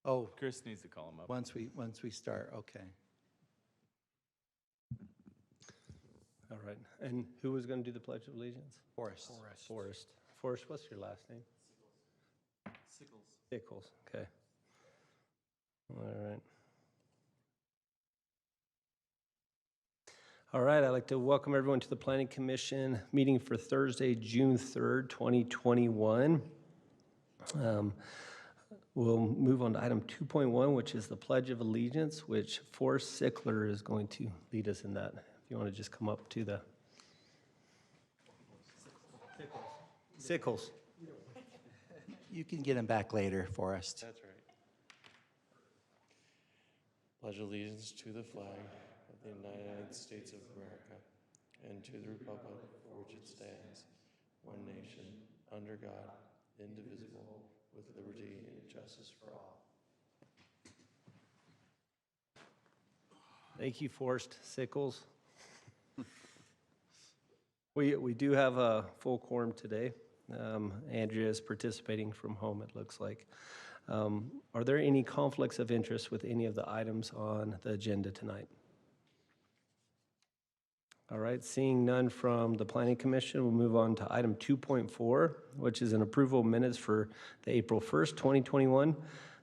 Oh, Chris needs to call him up. once we start, okay. All right. And who was going to do the Pledge of Allegiance? Forrest. Forrest, what's your last name? Sickles. Okay. All right. All right, I'd like to welcome everyone to the Planning Commission meeting for Thursday, June 3rd, 2021. We'll move on to item 2.1, which is the Pledge of Allegiance, which Forrest Sickler is going to lead us in that. If you want to just come up to the... Sickles. You can get him back later, Forrest. That's right. Pledge allegiance to the flag of the United States of America and to the republic for which it stands, one nation, under God, indivisible, with liberty and justice for all. Thank you, Forrest Sickles. We do have a full quorum today. Andrea is participating from home, it looks like. Are there any conflicts of interest with any of the items on the agenda tonight? All right, seeing none from the Planning Commission, we'll move on to item 2.4, which is an approval of minutes for the April 1st, 2021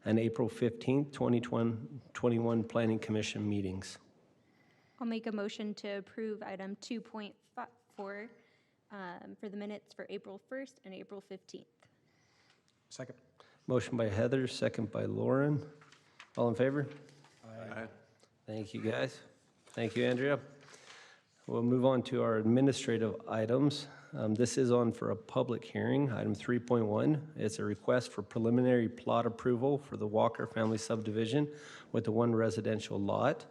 and April 15th, 2021 Planning Commission meetings. I'll make a motion to approve item 2.4 for the minutes for April 1st and April 15th. Second. Motion by Heather, second by Lauren. All in favor? Aye. Thank you, guys. Thank you, Andrea. We'll move on to our administrative items. This is on for a public hearing, item 3.1. It's a request for preliminary plot approval for the Walker family subdivision with the one residential lot.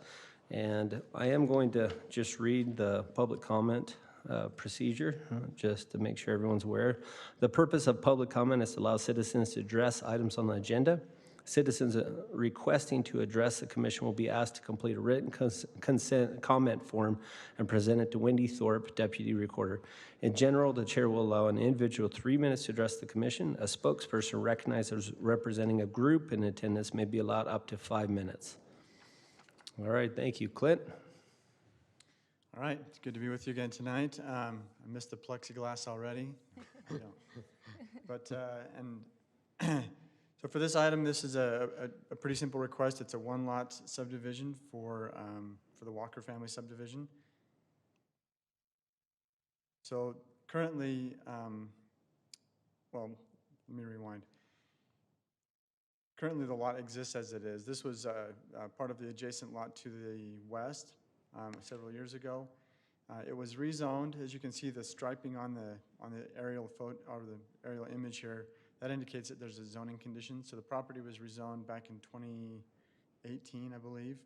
And I am going to just read the public comment procedure, just to make sure everyone's aware. The purpose of public comment is to allow citizens to address items on the agenda. Citizens requesting to address the commission will be asked to complete a written consent comment form and present it to Wendy Thorpe, Deputy Recorder. In general, the chair will allow an individual 3 minutes to address the commission. A spokesperson recognized as representing a group in attendance may be allowed up to 5 minutes. All right, thank you. Clint? All right, it's good to be with you again tonight. I missed the plexiglass already. So for this item, this is a pretty simple request. It's a one-lot subdivision for the Walker family subdivision. So currently, well, let me rewind. Currently, the lot exists as it is. This was part of the adjacent lot to the west several years ago. It was rezoned. As you can see, the striping on the aerial photo or the aerial image here, that indicates that there's a zoning condition. So the property was rezoned back in 2018, I believe,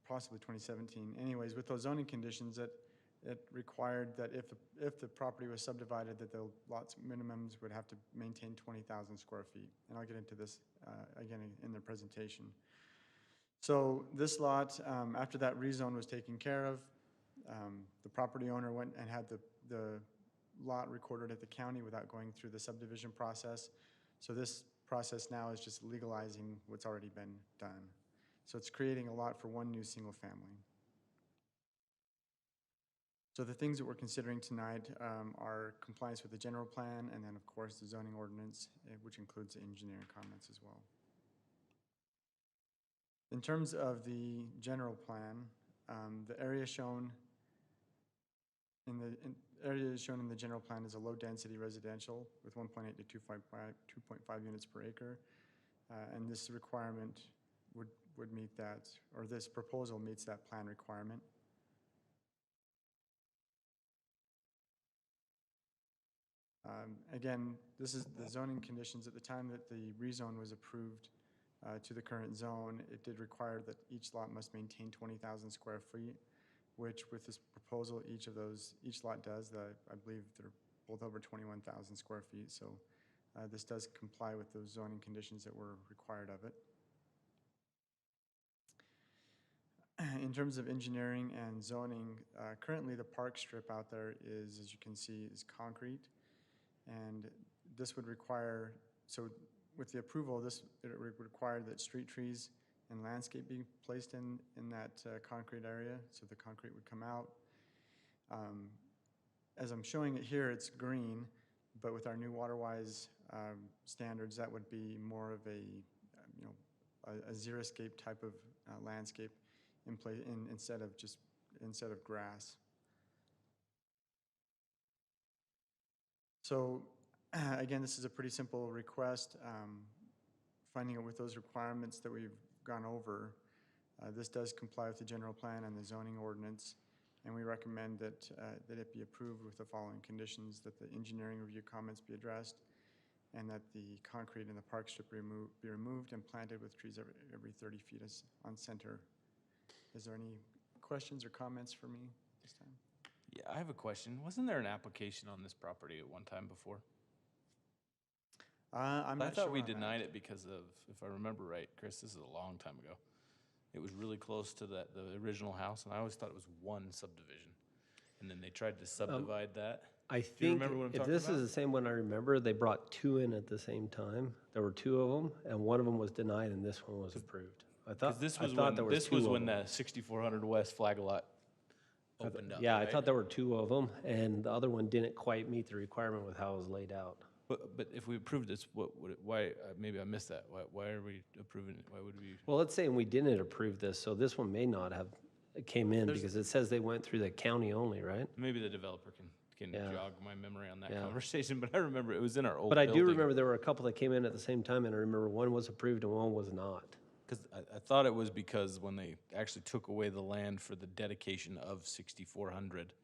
possibly 2017. Anyways, with those zoning conditions, it required that if the property was subdivided, that the lots minimums would have to maintain 20,000 square feet. And I'll get into this again in the presentation. So this lot, after that rezone was taken care of, the property owner went and had the lot recorded at the county without going through the subdivision process. So this process now is just legalizing what's already been done. So it's creating a lot for one new single family. So the things that we're considering tonight are compliance with the general plan and then of course the zoning ordinance, which includes the engineering comments as well. In terms of the general plan, the area shown in the general plan is a low-density residential with 1.8 to 2.5 units per acre, and this requirement would meet that, or this proposal meets that plan requirement. Again, this is the zoning conditions at the time that the rezone was approved to the current zone. It did require that each lot must maintain 20,000 square feet, which with this proposal, each lot does. I believe they're both over 21,000 square feet. So this does comply with those zoning conditions that were required of it. In terms of engineering and zoning, currently the park strip out there is, as you can see, is concrete. And this would require, so with the approval, it would require that street trees and landscape be placed in that concrete area, so the concrete would come out. As I'm showing it here, it's green, but with our new water-wise standards, that would be more of a xeriscape type of landscape instead of grass. So again, this is a pretty simple request. Finding out with those requirements that we've gone over, this does comply with the general plan and the zoning ordinance, and we recommend that it be approved with the following conditions: that the engineering review comments be addressed, and that the concrete in the park strip be removed and planted with trees every 30 feet on center. Is there any questions or comments for me this time? Yeah, I have a question. Wasn't there an application on this property at one time before? I'm I not thought sure we on that. denied it because of, if I remember right, Chris, this is a long time ago. It was really close to the original house, and I always thought it was one subdivision. And then they tried to subdivide that. I you think remember what I'm if talking this about? is the same one I remember, they brought two in at the same time. There were two of them, and one of them was denied, and this one was approved. I Because thought, this I was thought when, there was this two was of when them. the 6400 West Flag Lot opened up, Yeah, I right? thought there were two of them, and the other one didn't quite meet the requirement with how it was laid out. But if we approved this, what would it, why, maybe I missed that. Why are we approving it? Why would we? Well, let's say we didn't approve this, so this one may not have came in because it says they went through the county only, right? Maybe the developer can Yeah. jog my memory on that Yeah. conversation, but I remember it was in our old But I do building. remember there were a couple that came in at the same time, and I remember one was approved and one was not. Because I thought it was because when they actually took away the land for the dedication of 6400,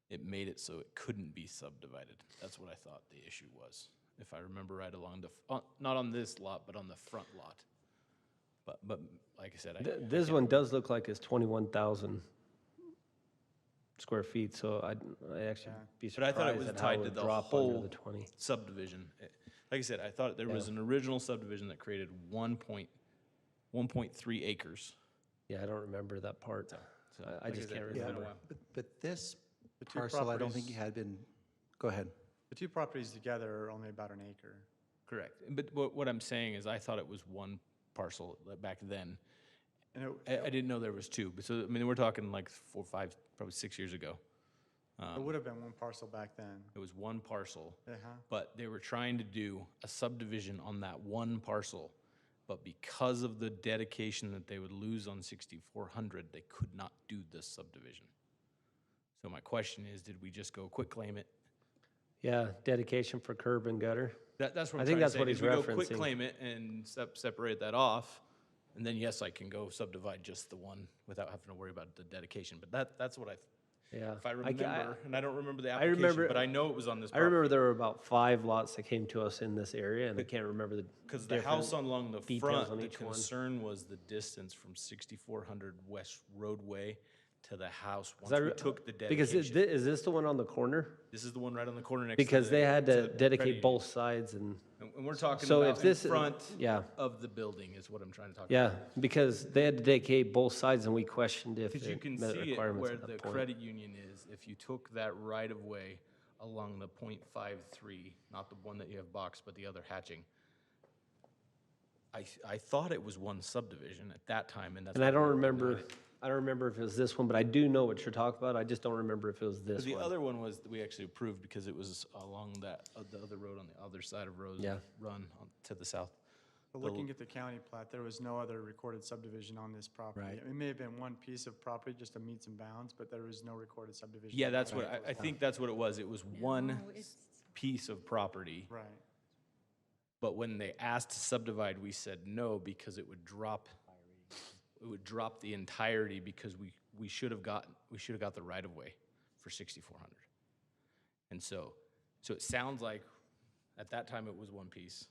it made it so it couldn't be subdivided. That's what I thought the issue was, if I remember right along the, not on this lot, but on the front lot. But like I said, This one does look like it's 21,000 square feet, so I'd actually be But I thought it surprised was at how tied it to would the drop under whole the 20. subdivision. Like I said, I thought there was an original subdivision that created 1.3 acres. Yeah, I don't remember that part. So, I like just said, can't it's been a remember. while. But this The two parcel, I don't think properties- had been, go ahead. The two properties together are only about an acre. Correct. But what I'm saying is I thought it was one parcel back then. And I didn't know there was two. But so, I mean, we're talking like 4, 5, probably 6 years ago. it would have been one parcel back then. It was one parcel, Uh-huh. but they were trying to do a subdivision on that one parcel. But because of the dedication that they would lose on 6400, they could not do this subdivision. So my question is, did we just go quick claim it? Yeah, dedication for curb and gutter. That's what I I'm think trying that's to say. what is he's we go quick referencing. claim it and separate that off, and then yes, I can go subdivide just the one without having to worry about the dedication. But that's what Yeah. if I ca- remember, and I don't remember the I application, remember- but I know it was on this I remember property. there were about 5 lots that came to us in this area, and I can't remember the Because the house different along the details front, on the each one. concern was the distance from 6400 West Roadway to the house once I we re- took the Because dedication. is this the one on the corner? This is the one right on the corner next to Because they had to to the credit dedicate union. both sides and, And we're talking so about if this, in front yeah, of the building is what I'm trying to talk about. yeah, because they had to dedicate both sides and we questioned if Because you it can met see it requirements where at the that point. credit union is, if you took that right of way along the .53, not the one that you have boxed, but the other hatching. I thought it was one subdivision at that time, and that's. And I why don't we remember, denied it. I don't remember if it was this one, but I do know what you're talking about. I just don't remember if it was this The one. other one was, that we actually approved because it was along that, the other road on the other side of Rose Yeah. Run to the south. But looking at the county plat, there was no other recorded subdivision on this property. Right. It may have been one piece of property just to meets and bounds, but there was no recorded subdivision. Yeah, on that's that. what, I think that's what it was. It was one No, it's- piece of property. Right. But when they asked to subdivide, we said no because it would drop the entirety because we should have got the right of way for 6400. And so it sounds like at that time it was one piece,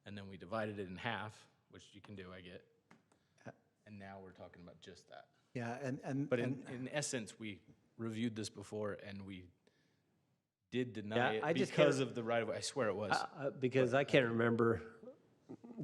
and then we divided it in half, which you can do, I get. And now we're talking about just that. Yeah, But and in essence, we reviewed this before and we did deny Yeah, it I just because can't- of the right of way. I swear it was. Because I can't remember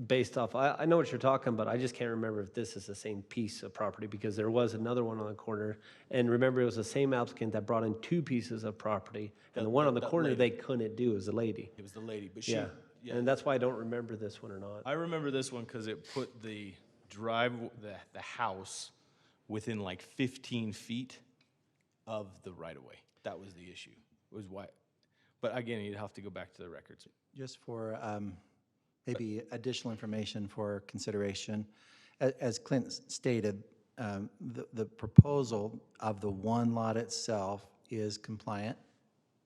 based off, I know what you're talking about, I just can't remember if this is the same piece of property because there was another one on the corner. And remember, it was the same applicant that brought in 2 pieces of property. And the one on the that corner, lady. they couldn't do, it was a lady. It was the lady, but Yeah. Yeah. And that's why I don't remember this one or not. I remember this one because it put the the house within like 15 feet of the right-of-way. That was the issue, was why. But again, you'd have to go back to the records. Just for maybe additional information for consideration, as Clint stated, the proposal of the one lot itself is compliant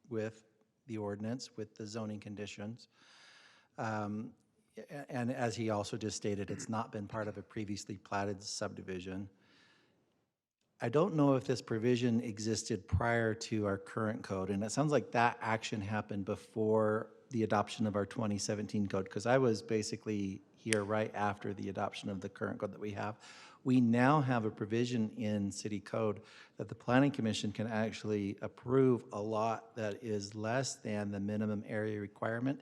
with the ordinance, with the zoning conditions. And as he also just stated, it's not been part of a previously platted subdivision. I don't know if this provision existed prior to our current code, and it sounds like that action happened before the adoption of our 2017 code, because I was basically here right after the adoption of the current code that we have. We now have a provision in city code that the planning commission can actually approve a lot that is less than the minimum area requirement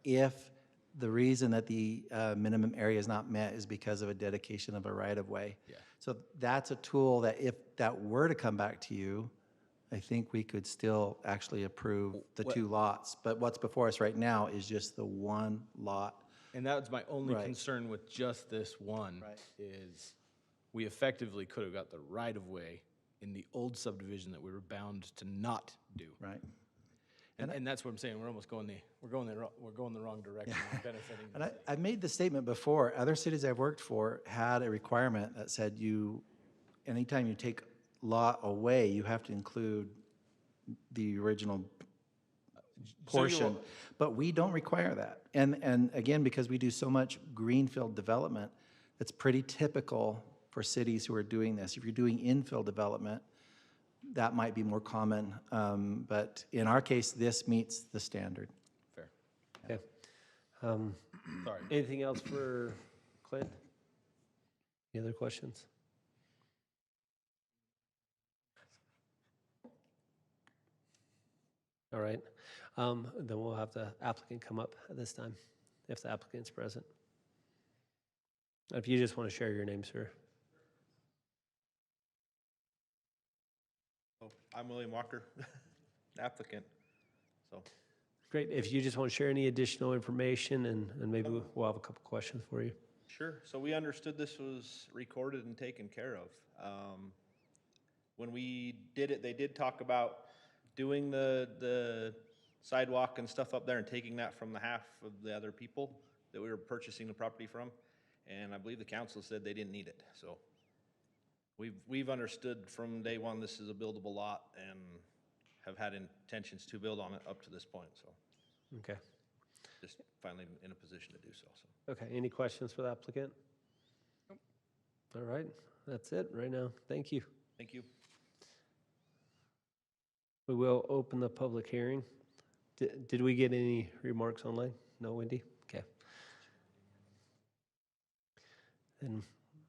if the reason that the minimum area is not met is because of a dedication of a right-of-way. Yeah. So that's a tool that if that were to come back to you, I think we could still actually approve the two lots. But what's before us right now is just the one lot. And that was my only Right. concern with just this one, Right. is we effectively could have got the right-of-way in the old subdivision that we were bound to not do. Right. And that's what I'm saying, we're almost going we're going the wrong direction, and benefiting. And I've made the statement before, other cities I've worked for had a requirement that said anytime you take lot away, you have to include the original portion. But we don't require that. And again, because we do so much greenfield development, it's pretty typical for cities who are doing this. If you're doing infill development, that might be more common. But in our case, this meets the standard. Fair. Okay. Sorry. Anything else for Clint? Any other questions? All right. Then we'll have the applicant come up at this time, if the applicant's present. If you just want to share your name, sir. Oh, I'm William Walker, applicant. So, Great. If you just want to share any additional information, and maybe we'll have a couple questions for you. sure. So we understood this was recorded and taken care of. When we did it, they did talk about doing the sidewalk and stuff up there and taking that from the half of the other people that we were purchasing the property from. And I believe the council said they didn't need it. So we've understood from day one this is a buildable lot and have had intentions to build on it up to this point. So Okay. just finally in a position to do so. So Okay. Any questions for the applicant? All right. That's it right now. Thank you. thank you. We will open the public hearing. Did we get any remarks online? No, Wendy? Okay. Then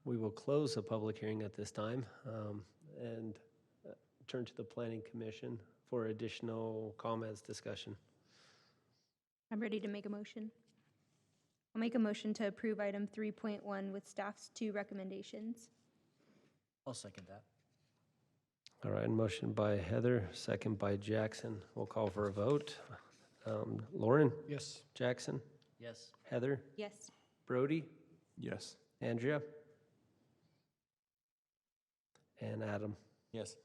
we will close the public hearing at this time and turn to the Planning Commission for additional comments, discussion. I'm ready to make a motion. I'll make a motion to approve item 3.1 with staff's 2 recommendations. I'll second that. All right, motion by Heather, second by Jackson. We'll call for a vote. Lauren? Yes. Jackson? Yes. Heather? Yes. Brody? Yes. Andrea? And Adam? Yes.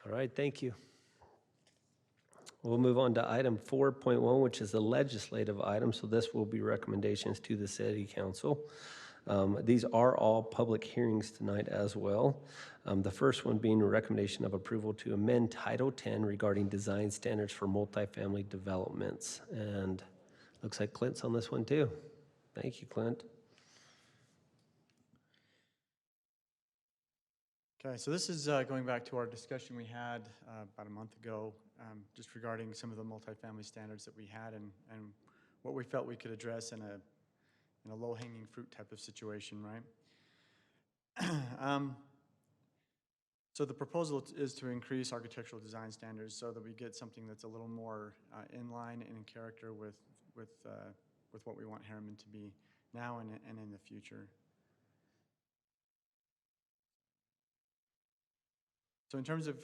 All right, thank you. We'll move on to item 4.1, which is the legislative item. So this will be recommendations to the city council. These are all public hearings tonight as well. The first one being a recommendation of approval to amend Title 10 regarding design standards for multifamily developments. And looks like Clint's on this one too. Thank you, Clint. Okay, so this is going back to our discussion we had about a month ago, just regarding some of the multifamily standards that we had and what we felt we could address in a low-hanging fruit type of situation, right? So the proposal is to increase architectural design standards so that we get something that's a little more in line and in character with what we want Harriman to be now and in the future. So in terms of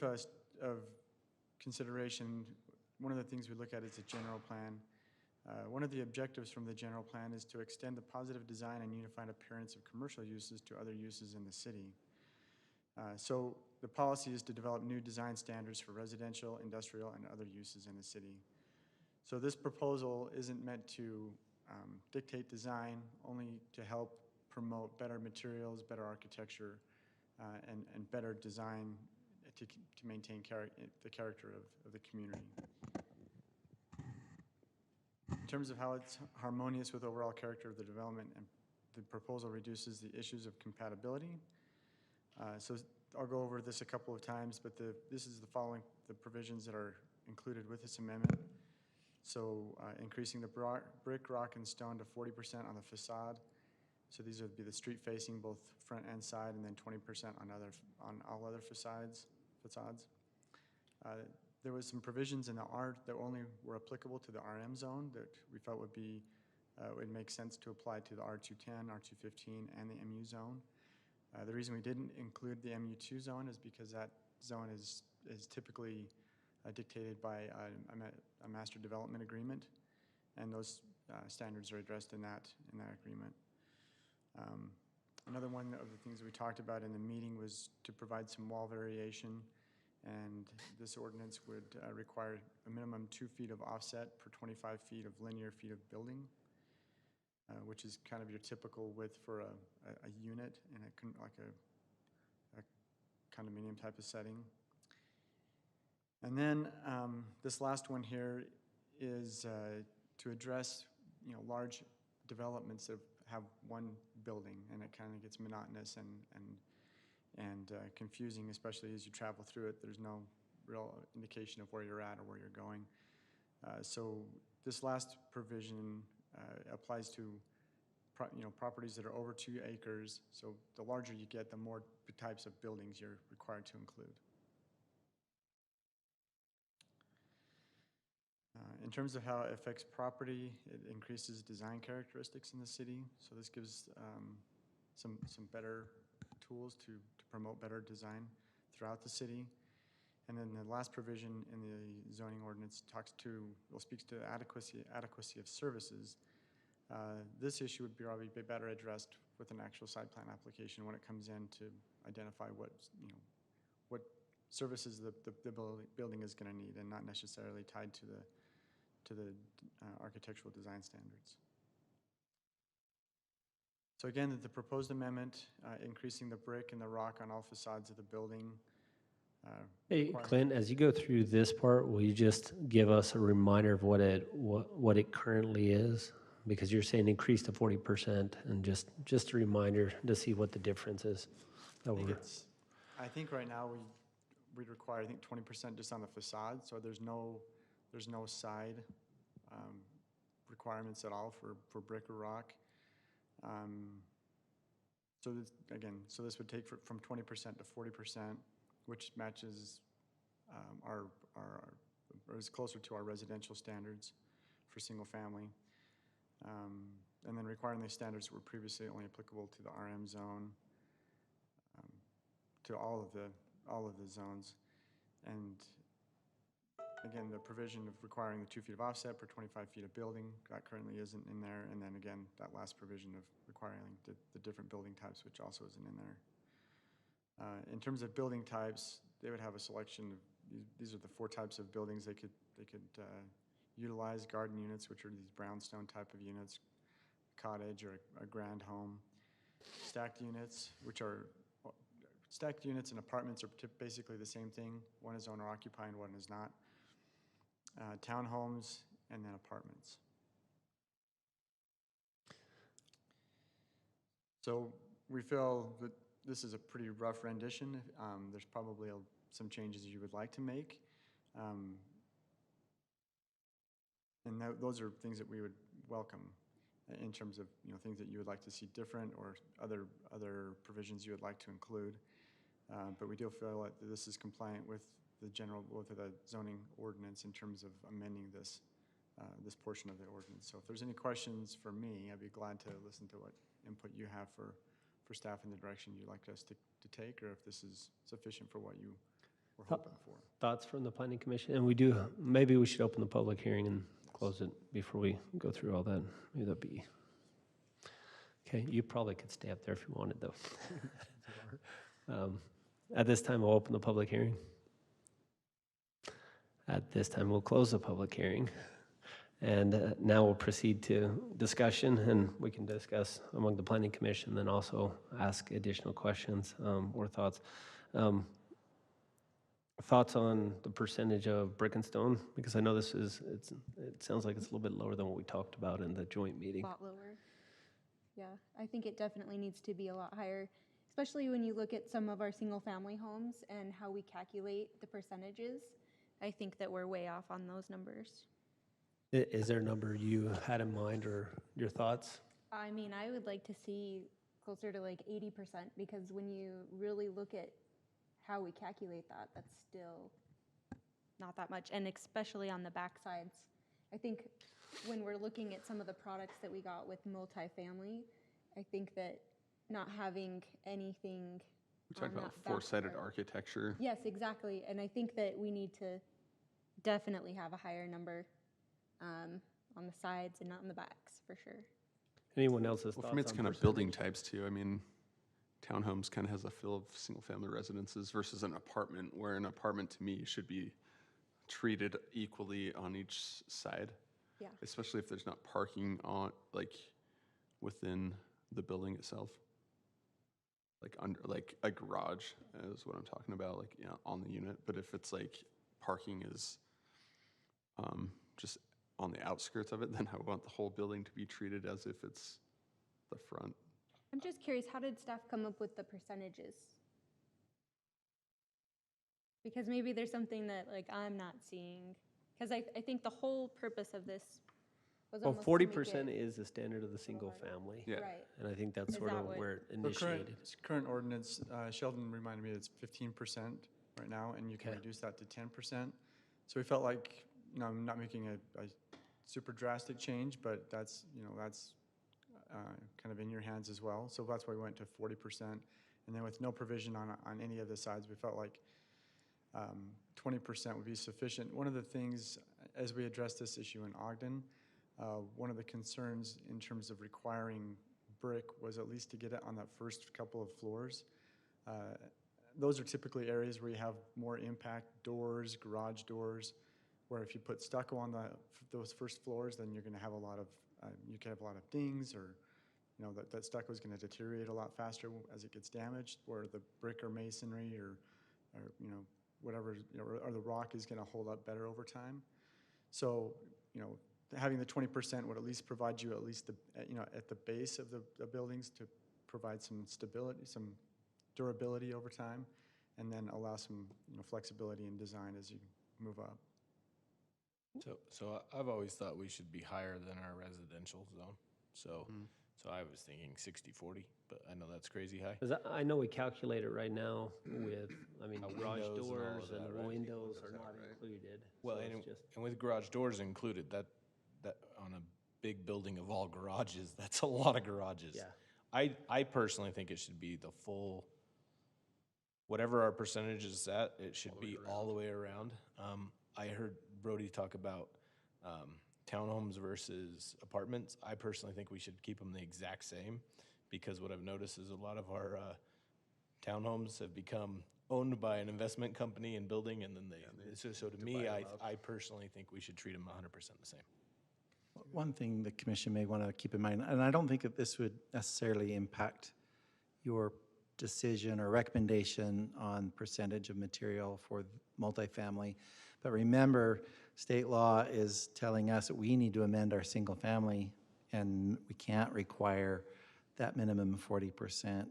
consideration, one of the things we look at is a general plan. One of the objectives from the general plan is to extend the positive design and unified appearance of commercial uses to other uses in the city. So the policy is to develop new design standards for residential, industrial, and other uses in the city. So this proposal isn't meant to dictate design, only to help promote better materials, better architecture, and better design to maintain the character of the community. In terms of how it's harmonious with overall character of the development, and the proposal reduces the issues of compatibility. So I'll go over this a couple of times, but this is the provisions that are included with this amendment. So increasing the brick, rock, and stone to 40% on the facade. So these would be the street facing, both front and side, and then 20% on all other facades. There was some provisions in the R that only were applicable to the RM zone that we felt would make sense to apply to the R210, R215, and the MU zone. The reason we didn't include the MU2 zone is because that zone is typically dictated by a master development agreement, and those standards are addressed in that agreement. Another one of the things we talked about in the meeting was to provide some wall variation, and this ordinance would require a minimum 2 feet of offset per 25 feet of linear feet of building, which is kind of your typical width for a unit in like a condominium type of setting. And then this last one here is to address large developments that have one building, and it kind of gets monotonous and confusing, especially as you travel through it. There's no real indication of where you're at or where you're going. So this last provision applies to properties that are over 2 acres. So the larger you get, the more types of buildings you're required to include. In terms of how it affects property, it increases design characteristics in the city. So this gives some better tools to promote better design throughout the city. And then the last provision in the zoning ordinance speaks to the adequacy of services. This issue would probably be better addressed with an actual site plan application when it comes in to identify what services the building is going to need, and not necessarily tied to the architectural design standards. So again, the proposed amendment, increasing the brick and the rock on all facades of the building. Hey, Clint, as you go through this part, will you just give us a reminder of what it currently is? Because you're saying increase to 40%, and just a reminder to see what the difference is. I think right now we require 20% just on the facade, so there's no side requirements at all for brick or rock. So this would take from 20% to 40%, which matches or is closer to our residential standards for single family. And then requiring these standards that were previously only applicable to the RM zone, to all of the zones. And again, the provision of requiring the 2 feet of offset per 25 feet of building, that currently isn't in there. And then again, that last provision of requiring the different building types, which also isn't in there. In terms of building types, they would have a selection of, these are the 4 types of buildings they could utilize: garden units, which are these brownstone type of units, cottage or a grand home; stacked units, stacked units and apartments are basically the same thing. One is owner occupied, one is not. Townhomes, and then apartments. So we feel that this is a pretty rough rendition. There's probably some changes you would like to make. And those are things that we would welcome in terms of things that you would like to see different, or other provisions you would like to include. But we do feel that this is compliant with the zoning ordinance in terms of amending this portion of the ordinance. So if there's any questions for me, I'd be glad to listen to what input you have for staff in the direction you'd like us to take, or if this is sufficient for what you were hoping for. Thoughts from the Planning Commission? And maybe we should open the public hearing and close it before we go through all that. Maybe that'd be, okay, you probably could stay up there if you wanted, though. At this time, we'll open the public hearing. At this time, we'll close the public hearing. And now we'll proceed to discussion, and we can discuss among the planning commission, then also ask additional questions or thoughts. Thoughts on the percentage of brick and stone? Because I know it sounds like it's a little bit lower than what we talked about in the joint meeting. A lot lower. Yeah, I think it definitely needs to be a lot higher, especially when you look at some of our single-family homes and how we calculate the percentages. I think that we're way off on those numbers. Is there a number you had in mind or your thoughts? I mean, I would like to see closer to like 80%, because when you really look at how we calculate that, that's still not that much, and especially on the back sides. I think when we're looking at some of the products that we got with multifamily, I think that not having anything We talked on about that back four-sided part- architecture. Yes, exactly, and I think that we need to definitely have a higher number on the sides and not on the backs, for sure. Anyone else's thoughts Well, for me, it's on kind of percentage? building types too. I mean, townhomes kind of has a feel of single-family residences versus an apartment, where an apartment to me should be treated equally on each side. Yeah. Especially if there's not parking on, like, within the building itself. Like under, like a garage is what I'm talking about, like, on the unit. But if it's like parking is just on the outskirts of it, then I want the whole building to be treated as if it's the front. I'm just curious, how did staff come up with the percentages? Because maybe there's something that like I'm not seeing, because I think the whole purpose of this was Well, almost to make 40% it- is the standard of the single family. Yeah. Right. And I think that's Is sort that of what- where it The initiated. current ordinance, Sheldon reminded me it's 15% right now, and you can Okay. reduce that to 10%. So we felt like, I'm not making a super drastic change, but that's kind of in your hands as well. So that's why we went to 40%. And then with no provision on any of the sides, we felt like 20% would be sufficient. One of the things, as we addressed this issue in Ogden, one of the concerns in terms of requiring brick was at least to get it on that first couple of floors. Those are typically areas where you have more impact doors, garage doors, where if you put stucco on those first floors, then you're going to have a lot of you can have a lot of dings, or that stucco is going to deteriorate a lot faster as it gets damaged. Where the brick or masonry or whatever, or the rock is going to hold up better over time. So having the 20% would at least provide you at least at the base of the buildings to provide some stability, some durability over time, and then allow some flexibility in design as you move up. So I've always thought we should be higher than our residential zone. So I was thinking 60-40, but I know that's crazy high. 'Cause I know we calculate it right now with, garage windows and all doors of that, and right? windows are not included. Well, so and, it's just, and with garage doors included, that on a big building of all garages, that's a lot of garages. yeah. I personally think it should be the full, whatever our percentage is at, it should be all the way around. I heard Brody talk about townhomes versus apartments. I personally think we should keep them the exact same, because what I've noticed is a lot of our townhomes have become owned by an investment company and building, and then so to me, I personally think we should treat them 100% the same. One thing the commission may want to keep in mind, and I don't think that this would necessarily impact your decision or recommendation on percentage of material for multifamily, but remember, state law is telling us that we need to amend our single family, and we can't require that minimum of 40%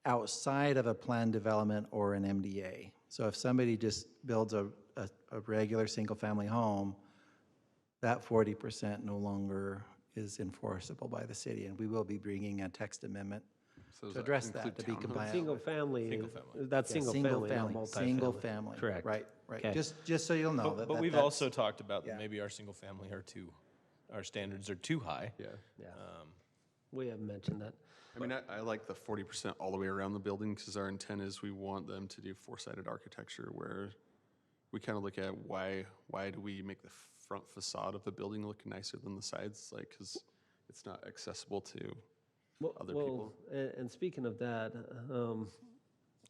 outside of a planned development or an MDA. So if somebody just builds a regular single family home, that 40% no longer is enforceable by the city, and we will be bringing a text amendment So does to that address include that, to be townhomes? compliant. Single family, Single family. that's Yeah, single family, not multifamily. Single family. Correct. Right. Okay. Just so you'll know that. But we've that's- also talked about that yeah. maybe our single family our standards are too high. Yeah. Yeah. We have mentioned that. I mean, I like the 40% all the way around the building, because our intent is we want them to do four-sided architecture, where we kind of look at why do we make the front facade of the building look nicer than the sides, like, because it's not accessible to other people. And speaking of that,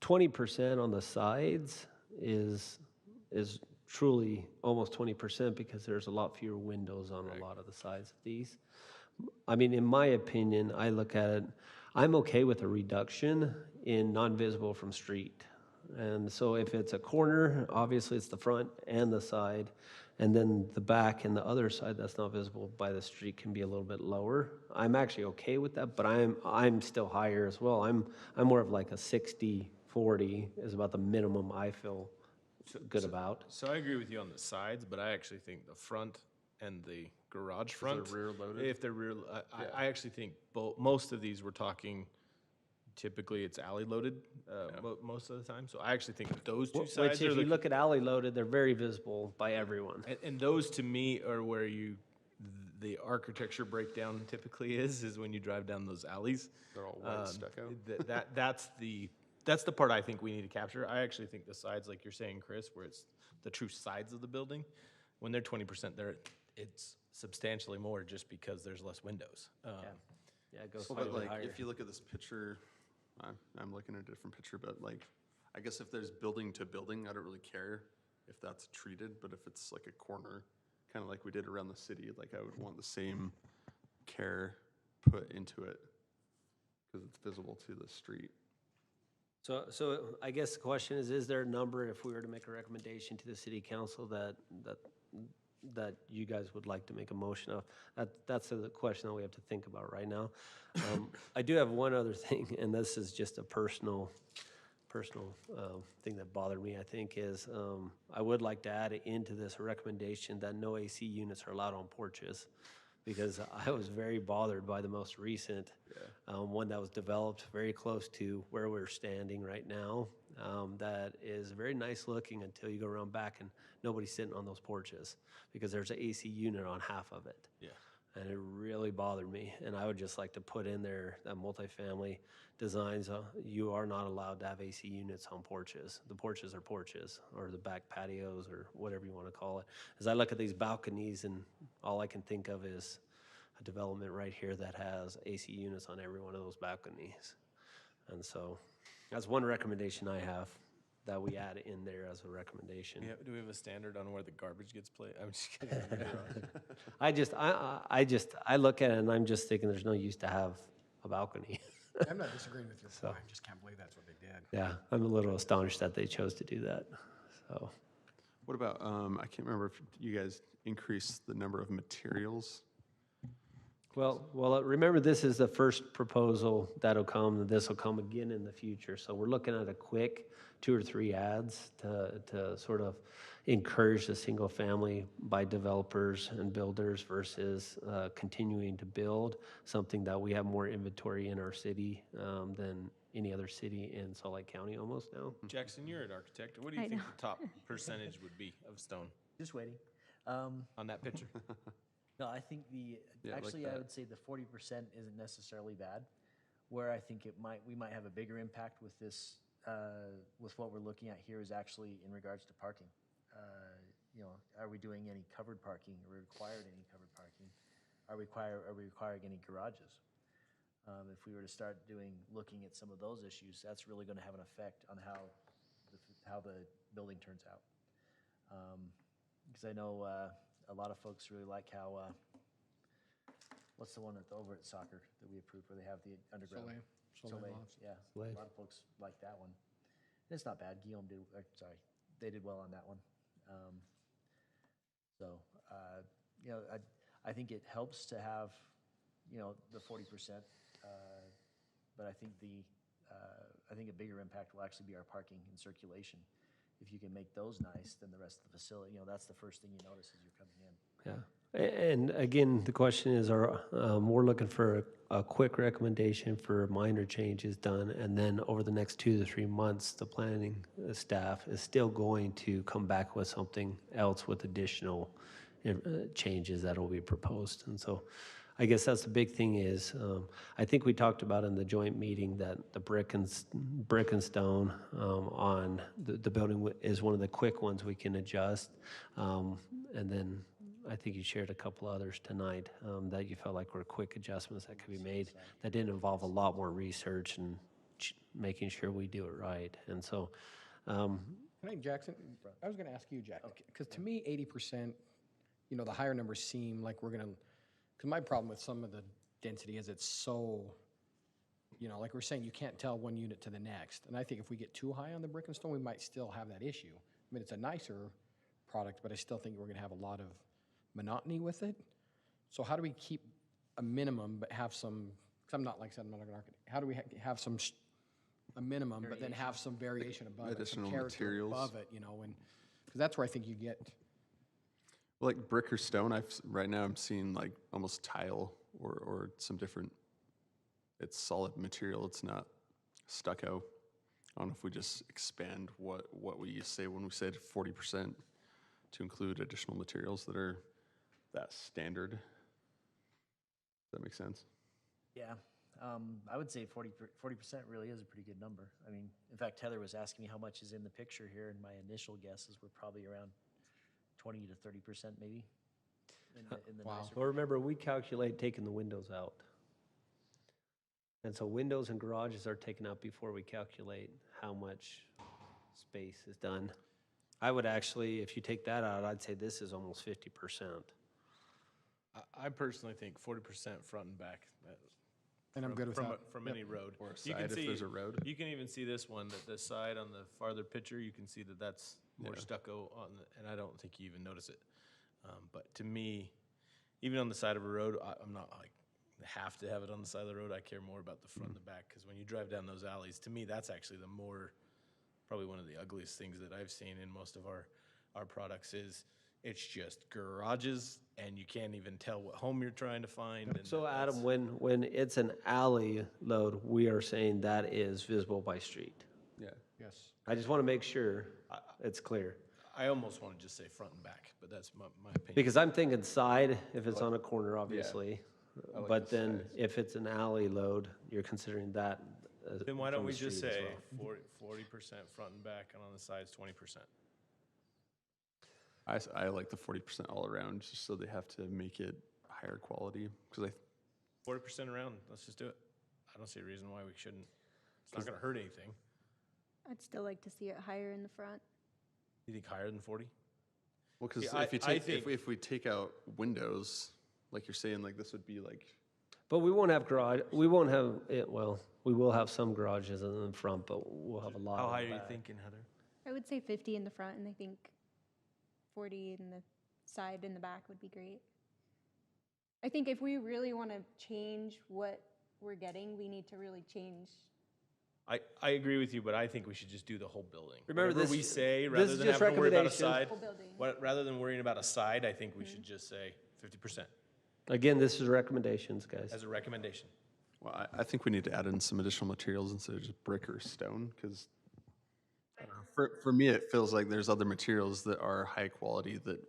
20% on the sides is truly almost 20% because there's a lot fewer windows on a lot of the sides of these. I mean, in my opinion, I look at it, I'm okay with a reduction in non-visible from street. And so if it's a corner, obviously it's the front and the side, and then the back and the other side that's not visible by the street can be a little bit lower. I'm actually okay with that, but I'm still higher as well. I'm more of like a 60-40 is about the minimum I feel good about. So I agree with you on the sides, but I actually think the front and the garage front, rear loaded? if they're rear, I actually think most of these we're talking, typically it's alley loaded most of the time. So I actually think those two sides Which, are if you look at alley loaded, they're very visible by everyone. and those to me are where the architecture breakdown typically is when you drive down those alleys. They're all white stucco. That's the part I think we need to capture. I actually think the sides, like you're saying, Chris, where it's the true sides of the building, when they're 20% there, it's substantially more just because there's less windows. Yeah, it goes Well, slightly but like, higher. if you look at this picture, I'm looking at a different picture, but like, I guess if there's building to building, I don't really care if that's treated, but if it's like a corner, kind of like we did around the city, like I would want the same care put into it because it's visible to the street. So I guess the question is there a number, if we were to make a recommendation to the city council that you guys would like to make a motion of? That's the question that we have to think about right now. I do have one other thing, and this is just a personal thing that bothered me, I think, is I would like to add into this a recommendation that no AC units are allowed on porches, because I was very bothered by the most recent one that was developed very close to where we're standing right now. That is very nice looking until you go around back and nobody's sitting on those porches because there's an AC unit on half of it. Yeah. And it really bothered me. And I would just like to put in there that multifamily designs, you are not allowed to have AC units on porches. The porches are porches, or the back patios, or whatever you want to call it. As I look at these balconies, and all I can think of is a development right here that has AC units on every one of those balconies. And so that's one recommendation I have that we add in there as a recommendation. Yeah, do we have a standard on where the garbage gets placed? I'm just kidding. I look at it and I'm just thinking there's no use to have a balcony. I'm not disagreeing with your point. I just can't believe that's what they did. Yeah, I'm a little astonished that they chose to do that, so. What about, I can't remember if you guys increased the number of materials. Well, remember, this is the first proposal that'll come, and this will come again in the future. So we're looking at a quick 2 or 3 ads to sort of encourage the single family by developers and builders versus continuing to build something that we have more inventory in our city than any other city in Salt Lake County almost now. Jackson, you're an architect. What do you think the top percentage would be of stone Just waiting. on that picture? No, I think actually I would say the 40% isn't necessarily bad. Where I think we might have a bigger impact with this, with what we're looking at here, is actually in regards to parking. Are we doing any covered parking? Are we required any covered parking? Are we requiring any garages? If we were to start looking at some of those issues, that's really going to have an effect on how the building turns out. Because I know a lot of folks really like how, what's the one over at soccer that we approved where they have the underground? Soleil, yeah. Soleil. A lot of folks like that one. And it's not bad. They did well on that one. I think it helps to have, the 40%, but I think a bigger impact will actually be our parking and circulation. If you can make those nice, then the rest of the facility, that's the first thing you notice as you're coming in. Yeah. And again, the question is, we're looking for a quick recommendation for minor changes done, and then over the next 2 to 3 months, the planning staff is still going to come back with something else with additional changes that will be proposed. And so I guess that's the big thing is, I think we talked about in the joint meeting that the brick and stone on the building is one of the quick ones we can adjust. And then I think you shared a couple others tonight, that you felt like were quick adjustments that could be made, that didn't involve a lot more research and making sure we do it right. And so, Hey, Jackson, I was gonna ask you, Jack, because to me, 80%, the higher numbers seem like we're gonna, because my problem with some of the density is it's so, like we're saying, you can't tell one unit to the next. And I think if we get too high on the brick and stone, we might still have that issue. I mean, it's a nicer product, but I still think we're gonna have a lot of monotony with it. So how do we keep a minimum but have some, because I'm not, like I said, I'm not an architect. How do we have some, a minimum, but then have some variation above it, some additional character materials. above it, and, because that's where I think you get, Like brick or stone, right now I'm seeing like almost tile or some different, it's solid material, it's not stucco. I don't know if we just expand what we say when we said 40% to include additional materials that are that standard. Does that make sense? Yeah, I would say 40% really is a pretty good number. I mean, in fact, Heather was asking me how much is in the picture here, and my initial guesses were probably around 20 to 30% maybe in the nicer. well, remember, we calculate taking the windows out. And so windows and garages are taken out before we calculate how much space is done. I would actually, if you take that out, I'd say this is almost 50%. I personally think 40% front and back. and I'm good with that. From Yep. any road. Or a You can side if see- there's a road. You can even see this one, that the side on the farther picture, you can see that that's more Yeah. stucco on, and I don't think you even notice it. But to me, even on the side of a road, I'm not like, have to have it on the side of the road. I care more about the front and the back, because when you drive down those alleys, to me, that's actually probably one of the ugliest things that I've seen in most of our products is it's just garages, and you can't even tell what home you're trying to find. And So that's- Adam, when it's an alley load, we are saying that is visible by street. Yeah. Yes. I just want to make sure it's clear. I almost want to just say front and back, but that's my opinion. Because I'm thinking side, if it's on a corner, obviously. I like But the then sides. if it's an alley load, you're considering that. Then why don't from we the just street as say well. 40% front and back, and on the sides 20%? I like the 40% all around, just so they have to make it higher quality. Because 40% around. Let's just do it. I don't see a reason why we shouldn't. It's not going to hurt anything. I'd still like to see it higher in the front. You think higher than 40? well, because See, if we take out windows, like you're saying, like this would be like But we won't have garage, we won't have, well, we will have some garages in the front, but we'll have a lot How in the high are you back. thinking, Heather? I would say 50 in the front, and I think 40 in the side and the back would be great. I think if we really want to change what we're getting, we need to really change. I agree with you, but I think we should just do the whole building. Remember Whatever this- we say, this rather is than just having to worry about a recommendations. side, Whole building. rather than worrying about a side, I think we should just say 50% Again, this is recommendations, guys. as a recommendation. well, I think we need to add in some additional materials instead of just brick or stone. Because for me, it feels like there's other materials that are high quality that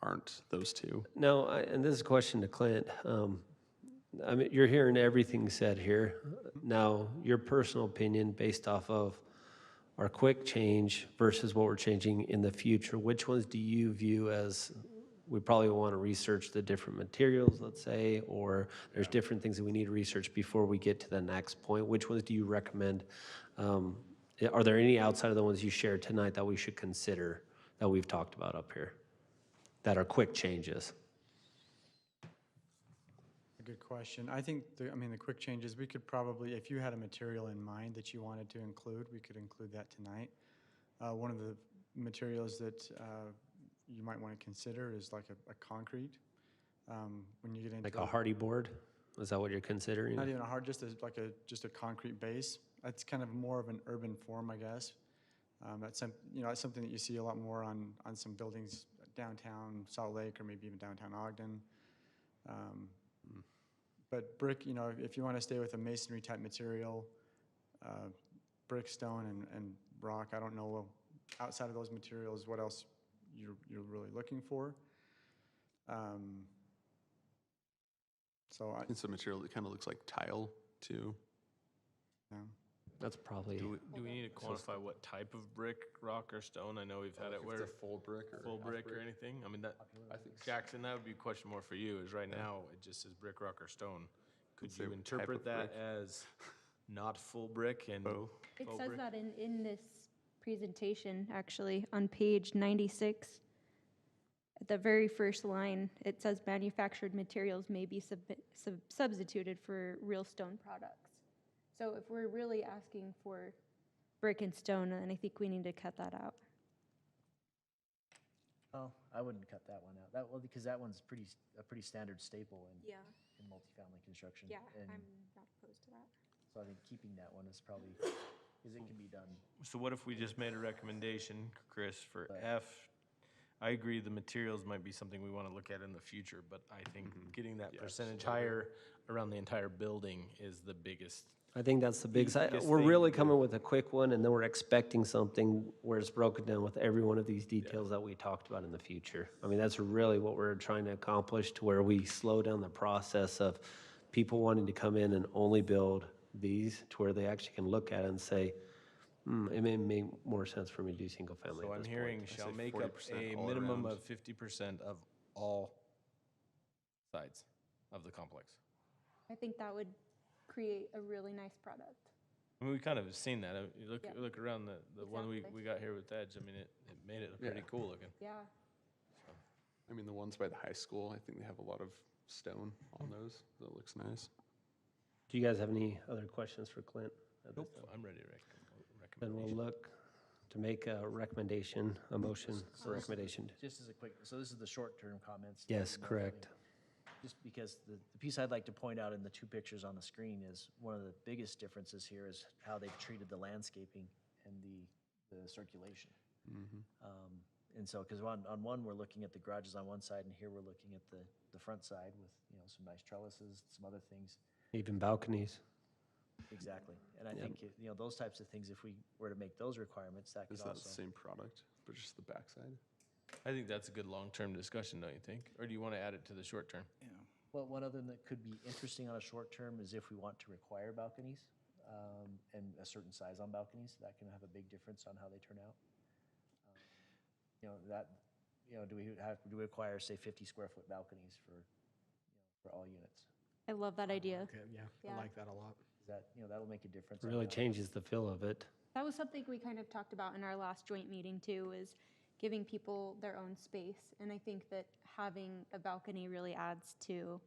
aren't those two. No, and this is a question to Clint. I mean, you're hearing everything said here. Now, your personal opinion based off of our quick change versus what we're changing in the future, which ones do you view as, we probably want to research the different materials, let's say, or there's different things that we need to research before we get to the next point? Which ones do you recommend? Are there any outside of the ones you shared tonight that we should consider that we've talked about up here that are quick changes? A good question. I think, the quick changes, we could probably, if you had a material in mind that you wanted to include, we could include that tonight. One of the materials that you might want to consider is like a concrete. When you get into Like a hardy board? Is that what you're considering? not even a hard, just a concrete base. That's kind of more of an urban form, I guess. That's something that you see a lot more on some buildings downtown Salt Lake or maybe even downtown Ogden. But brick, if you want to stay with a masonry type material, brick, stone, and rock, I don't know outside of those materials what else you're really looking for. So It's a material that kind of looks like tile too. yeah. That's probably, Do we need to quantify what type of brick, rock, or stone? I know we've had it If where it's a full brick or full half brick or anything. I mean, that, I think, Jackson, that would be a question more for you, is right now, it just says brick, rock, or stone. Could say you what type interpret of that brick. as not full brick and Oh. It faux says brick? that in this presentation, actually, on page 96. At the very first line, it says manufactured materials may be substituted for real stone products. So if we're really asking for brick and stone, then I think we need to cut that out. Oh, I wouldn't cut that one out. That, well, because that one's a pretty standard staple Yeah, in multifamily construction. yeah, And I'm not opposed to that. so I think keeping that one is probably, because it can be done. So what if we just made a recommendation, Chris, for But- F? I agree, the materials might be something we want to look at in the future, but I think getting that percentage higher around the entire building is the biggest. I think that's the big side. Biggest We're thing really to- coming with a quick one, and then we're expecting something where it's broken down with every one of these details that we talked about in the future. I mean, that's really what we're trying to accomplish, to where we slow down the process of people wanting to come in and only build these, to where they actually can look at it and say, it may make more sense for me to do single family So at I'm this hearing point. shall say make up 40% a all minimum around. of 50% of all sides of the complex. I think that would create a really nice product. I mean, we kind of have seen that. You look, Yeah. look around the one Exactly. we got here with Edge. I mean, it made it pretty Yeah. cool looking. Yeah. I mean, the ones by the high school, I think they have a lot of stone on those. That looks nice. Do you guys have any other questions for Clint? at this Nope, time? I'm ready to Then we'll recommendation. look to make a recommendation, a motion for recommendation. Just as a quick, so this is the short-term comments. Yes, multifamily. correct. Just because the piece I'd like to point out in the two pictures on the screen is one of the biggest differences here is how they've treated the landscaping and the circulation. And so, because on one, we're looking at the garages on one side, and here we're looking at the front side with, some nice trellises, some other things. Even balconies. Exactly. And I Yep. think, those types of things, if we were to make those requirements, that could Is that the also. same product, but just the backside? I think that's a good long-term discussion, don't you think? Or do you want to add it to the short term? Well, one other thing that could be interesting on a short term is if we want to require balconies, and a certain size on balconies, that can have a big difference on how they turn out. Do we require, say, 50 square foot balconies for all units? I love that idea. Okay, yeah, I Yeah. like that a lot. Is that, that'll make a difference. It on really how- changes the feel of it. That was something we kind of talked about in our last joint meeting too, is giving people their own space. And I think that having a balcony really adds to,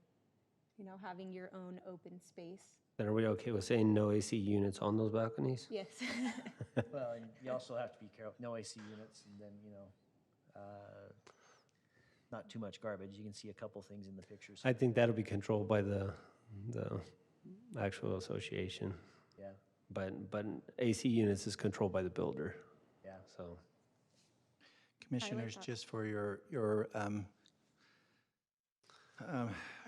having your own open space. Then are we okay with saying no AC units on those balconies? Yes. Well, and you also have to be careful, no AC units, and then, not too much garbage. You can see a couple things in the pictures. I think that'll be controlled by the actual association. Yeah, But AC units is controlled by the builder, yeah. so. Commissioners, that. just for your,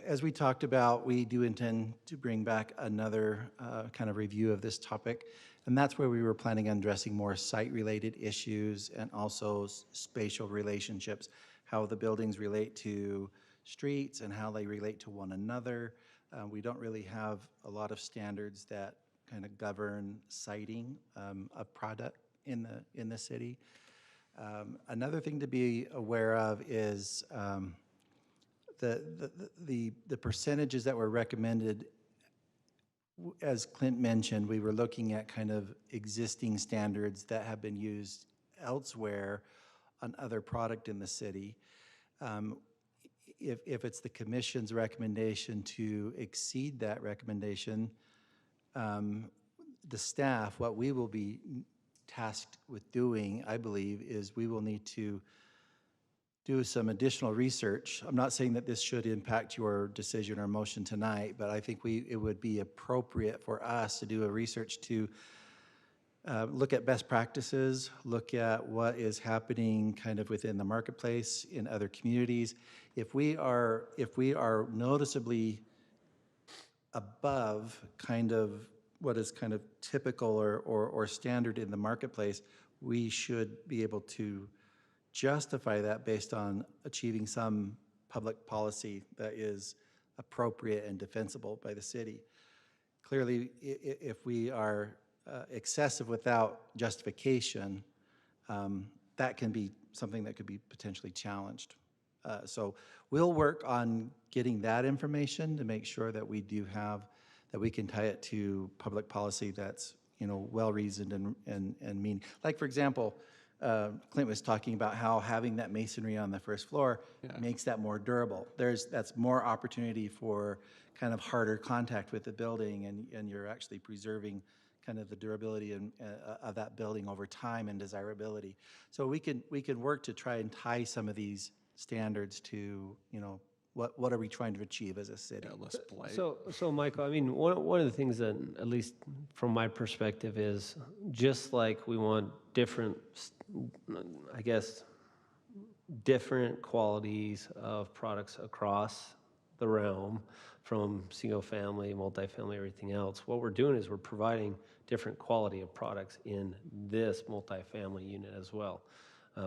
as we talked about, we do intend to bring back another kind of review of this topic. And that's where we were planning on addressing more site-related issues and also spatial relationships, how the buildings relate to streets and how they relate to one another. We don't really have a lot of standards that kind of govern siting of product in the city. Another thing to be aware of is the percentages that were recommended. As Clint mentioned, we were looking at kind of existing standards that have been used elsewhere on other product in the city. If it's the commission's recommendation to exceed that recommendation, the staff, what we will be tasked with doing, I believe, is we will need to do some additional research. I'm not saying that this should impact your decision or motion tonight, but I think it would be appropriate for us to do a research to look at best practices, look at what is happening kind of within the marketplace in other communities. If we are noticeably above kind of what is kind of typical or standard in the marketplace, we should be able to justify that based on achieving some public policy that is appropriate and defensible by the city. Clearly, if we are excessive without justification, that can be something that could be potentially challenged. So we'll work on getting that information to make sure that we do have, that we can tie it to public policy that's, well-reasoned and mean. Like, for example, Clint was talking about how having that masonry on the first floor makes that more durable. That's more opportunity for kind of harder contact with the building, and you're actually preserving kind of the durability of that building over time and desirability. So we can work to try and tie some of these standards to, what are we trying to achieve as a city? Yeah, less blight. So Michael, I mean, one of the things that, at least from my perspective, is just like we want different, I guess, different qualities of products across the realm, from single family, multifamily, everything else. What we're doing is we're providing different quality of products in this multifamily unit as well.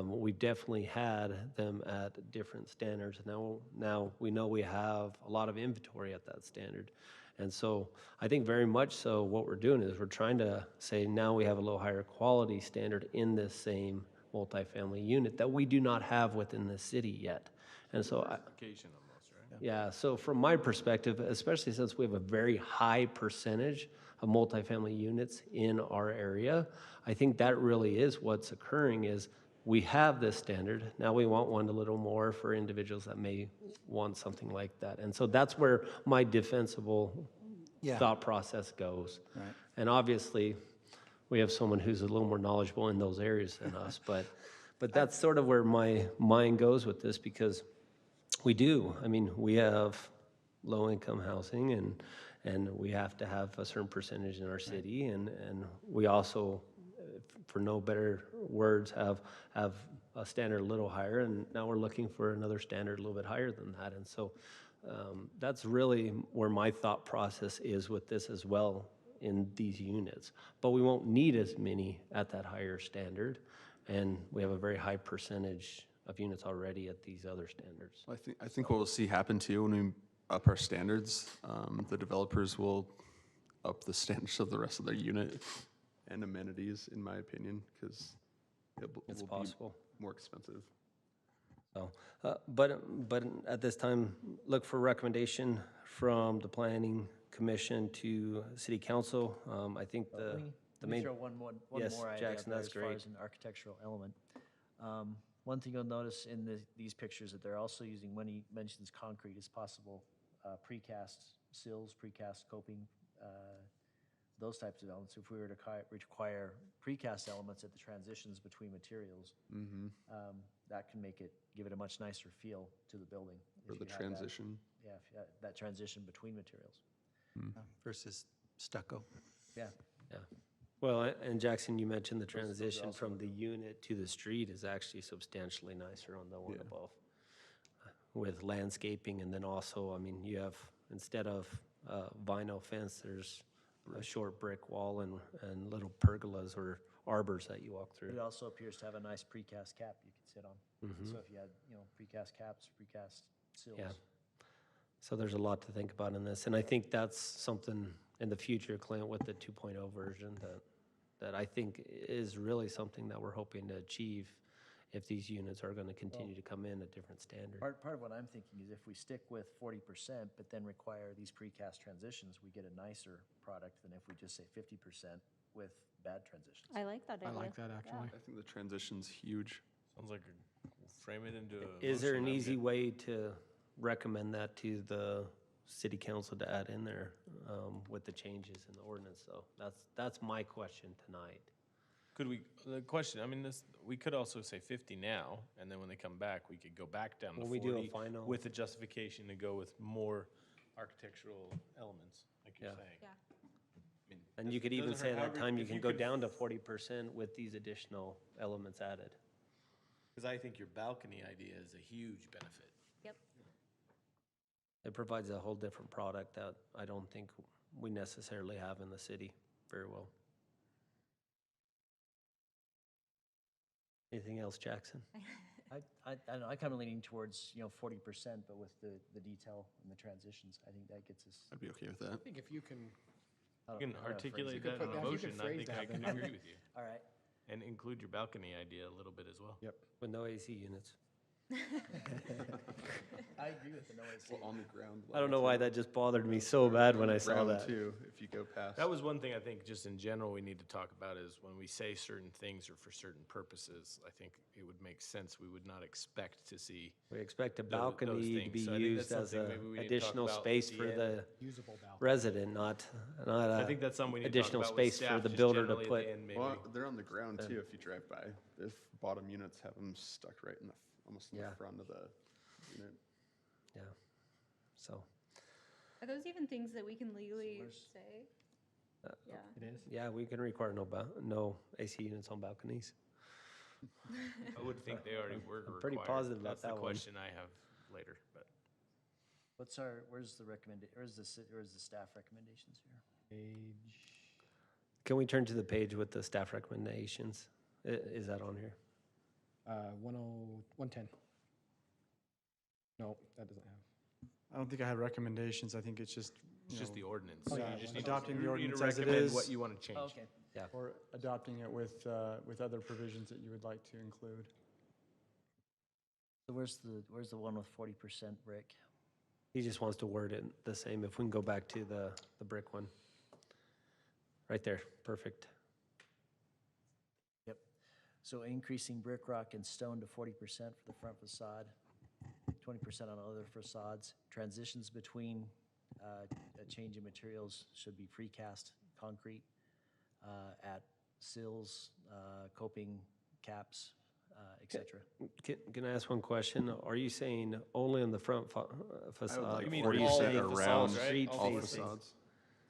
We definitely had them at different standards. Now we know we have a lot of inventory at that standard. And so I think very much so what we're doing is we're trying to say now we have a little higher quality standard in this same multifamily unit that we do not have within the city yet. And so yeah, so from my perspective, especially since we have a very high percentage of multifamily units in our area, I think that really is what's occurring is we have this standard. Now we want one a little more for individuals that may want something like that. And so that's where my defensible thought process goes. Right. And obviously, we have someone who's a little more knowledgeable in those areas than us, but that's sort of where my mind goes with this, because we do. I mean, we have low-income housing, and we have to have a certain percentage in our city, and we also, for no better words, have a standard a little higher, and now we're looking for another standard a little bit higher than that. And so that's really where my thought process is with this as well in these units. But we won't need as many at that higher standard, and we have a very high percentage of units already at these other standards. I think what we'll see happen too when we up our standards, the developers will up the standards of the rest of their unit and amenities, in my opinion, because It's will possible. be more expensive. So, but at this time, look for recommendation from the planning commission to city council. I think the Let me main. throw one Yes, more idea Jackson, out there that's as far great. as an architectural element. One thing you'll notice in these pictures that they're also using, when he mentions concrete, is possible precast sills, precast coping, those types of elements. If we were to require precast elements at the transitions between materials, that can give it a much nicer feel to the building. For if the you have that. transition. Yeah, if you have that transition between materials. Versus stucco. Yeah. Yeah. Well, and Jackson, you mentioned the transition from the unit to the street is actually substantially nicer on the one above, with landscaping, and then also, I mean, you have, instead of vinyl fence, there's a short brick wall and little pergolas or arbors that you walk through. It also appears to have a nice precast cap you could sit on. So if you had, precast caps, precast sills. Yeah. So there's a lot to think about in this, and I think that's something in the future, Clint, with the 2.0 version that I think is really something that we're hoping to achieve if these units are going to continue to come in at different standards. Part of what I'm thinking is if we stick with 40%, but then require these precast transitions, we get a nicer product than if we just say 50% with bad transitions. I like that idea. I like that, actually. I think the transition's huge. Sounds like frame it into a Is there motion, an I'm easy good. way to recommend that to the city council to add in there with the changes in the ordinance, though? That's my question tonight. Could we, the question, I mean, we could also say 50 now, and then when they come back, we could go back down to When 40 we do a final- with the justification to go with more architectural elements, like you're Yeah. saying. Yeah. I mean, And you could even doesn't say hurt. at that However, time you if can you go could- down to 40% with these additional elements added. Because I think your balcony idea is a huge benefit. Yep. It provides a whole different product that I don't think we necessarily have in the city very well. Anything else, Jackson? I don't know, I'm kind of leaning towards, 40%, but with the detail and the transitions, I think that gets us. I'd be okay with I that. think if you can You can articulate that in a you could motion, I phrase think that, I can then. agree with you. All right. And include your balcony idea a little bit as well. Yep. With no AC units. I agree with the no AC. Well, on the ground. I don't know why that just bothered me so bad when I saw Ground that. too, if you go past. That was one thing I think just in general we need to talk about is when we say certain things are for certain purposes, I think it would make sense. We would not expect to see. We expect a those balcony to things. be So I think used that's as something a maybe we need to talk additional about at space the for end. the Usable balcony. resident, not I a think that's something we need to talk additional about with space for staff the just builder to generally at put. the end, maybe. Well, they're on the ground too, if you drive by. If bottom units have them stuck right in the, almost in Yeah. the front of the unit. Yeah, so, Are those even things that we can legally say? Yeah. It is? yeah, we can require no AC units on balconies. I would think they already were required. I'm pretty positive about That's that the one. question I have later, but. Where's the staff recommendations here? Page, Can we turn to the page with the staff recommendations? Is that on here? 110. No, that doesn't have. I don't think I had recommendations. I think it's just, It's you just know, the ordinance. Oh, So yeah, you just need adopting the you need to ordinance as it recommend is. what you want to change. Oh, okay. or adopting it with other provisions that you would like to include. So where's the one with 40% brick? He just wants to word it the same. If we can go back to the brick one. Right there, perfect. Yep. So increasing brick, rock, and stone to 40% for the front facade, 20% on other facades. Transitions between a change in materials should be precast concrete at sills, coping, caps, et cetera. Can I ask one question? Are you saying only on the front facade? like You mean or are you all saying the facades, right? street All All facing? facades.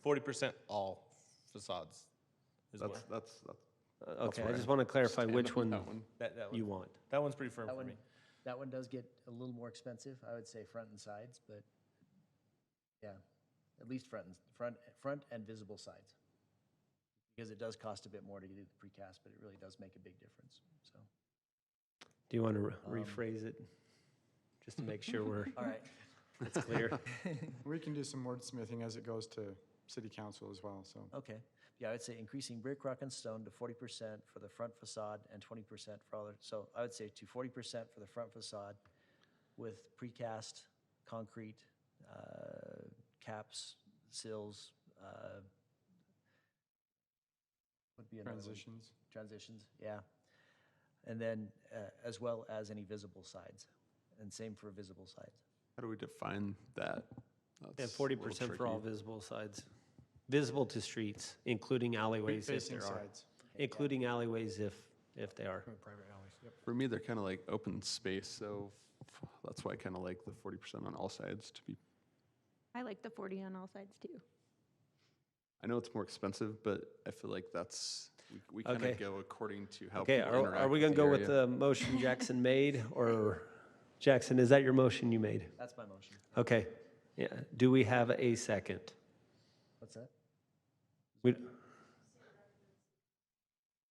40% all facades. Is That's, what, that's, Okay, I where just I want to clarify stand which on one that one. that you one, want. that one's pretty firm That for one, me. that one does get a little more expensive. I would say front and sides, but yeah, at least front and visible sides. Because it does cost a bit more to do the precast, but it really does make a big difference, so. Do you want to rephrase it? Just to make sure we're, All right. it's clear. We can do some wordsmithing as it goes to city council as well, so. Okay, yeah, I would say increasing brick, rock, and stone to 40% for the front facade and 20% for other, so I would say to 40% for the front facade with precast, concrete, caps, sills, would be another one. Transitions, yeah. And then, as well as any visible sides, and same for visible sides. How do we define that? And That's a little 40% for all tricky. visible sides. Visible to streets, including alleyways if Facing there are. sides. Including alleyways if they are. Private alleys, yep. For me, they're kind of like open space, so that's why I kind of like the 40% on all sides to be. I like the 40 on all sides too. I know it's more expensive, but I feel like that's, we kind Okay. of go according to how Okay, people are interact we gonna the go with area. the motion Jackson made, or, Jackson, is that your motion you made? That's my motion. Okay, yeah, do we have a second? What's that? We-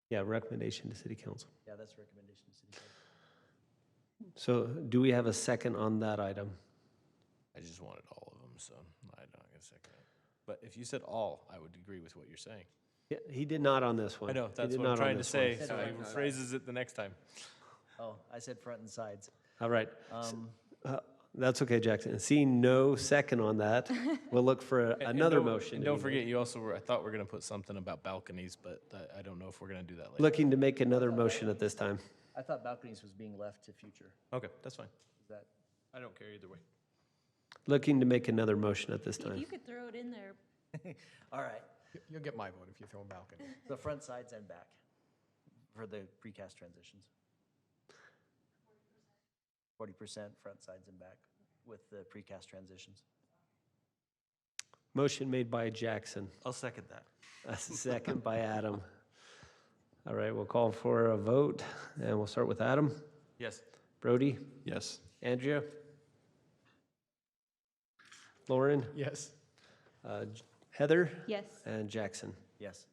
Yeah, recommendation to city council. Yeah, that's recommendation to city council. So do we have a second on that item? I just wanted all of them, so I'm not gonna second it. But if you said all, I would agree with what you're saying. Yeah, he did not on this one. I know, He that's did what I'm not on trying to this one. say, Said so he front and phrases it the next time. Oh, I said front and sides. All right, Um, that's okay, Jackson. Seeing no second on that, we'll look for And another don't- motion. And to don't be forget, made. you also were, I thought we were gonna put something about balconies, but I don't know if we're gonna do that later. Looking to make another motion at this time. I thought balconies was being left to future. Okay, that's fine. Is that, I don't care either way. Looking to make another motion at this If time. you could throw it in there, all right, You'll get my vote if you throw a balcony. the front, sides, and back for the precast transitions. 40% front, sides, and back with the precast transitions. Motion made by Jackson, I'll second that. a second by Adam. All right, we'll call for a vote, and we'll start with Adam. Yes. Brody, Yes. Andrea, Lauren, Yes. Heather, yes. and Jackson. Yes.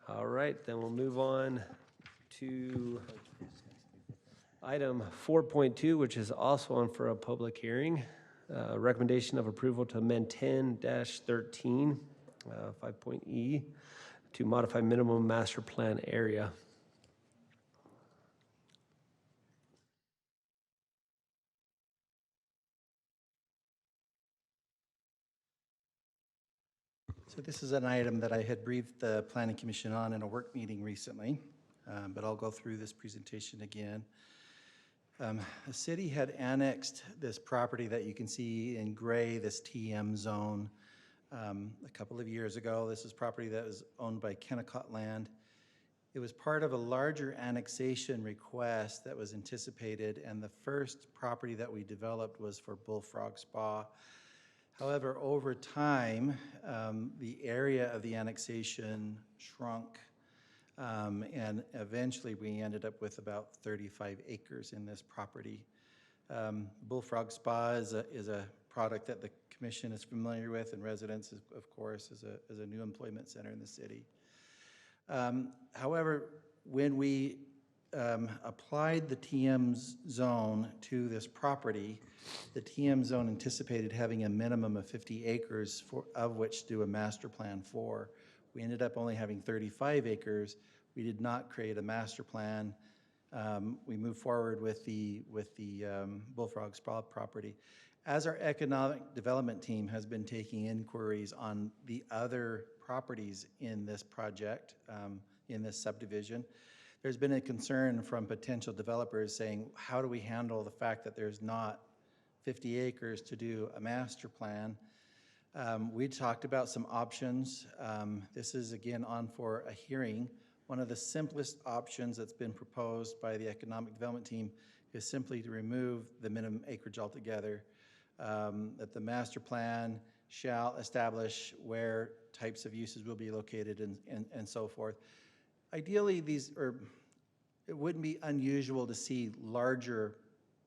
All right, then we'll move on to item 4.2, which is also on for a public hearing. Recommendation of approval to amend 10-13 5.E, to modify minimum master plan area. So this is an item that I had briefed the Planning Commission on in a work meeting recently, but I'll go through this presentation again. The city had annexed this property that you can see in gray, this TM zone, a couple of years ago. This is property that was owned by Kennecott Land. It was part of a larger annexation request that was anticipated, and the first property that we developed was for Bullfrog Spa. However, over time, the area of the annexation shrunk, and eventually we ended up with about 35 acres in this property. Bullfrog Spa is a product that the commission is familiar with, and residents, of course, is a new employment center in the city. However, when we applied the TM zone to this property, the TM zone anticipated having a minimum of 50 acres of which to do a master plan for. We ended up only having 35 acres. We did not create a master plan. We moved forward with the Bullfrog Spa property. As our economic development team has been taking inquiries on the other properties in this project, in this subdivision, there's been a concern from potential developers saying, how do we handle the fact that there's not 50 acres to do a master plan? We talked about some options. This is again on for a hearing. One of the simplest options that's been proposed by the economic development team is simply to remove the minimum acreage altogether. That the master plan shall establish where types of uses will be located and so forth. Ideally, it wouldn't be unusual to see larger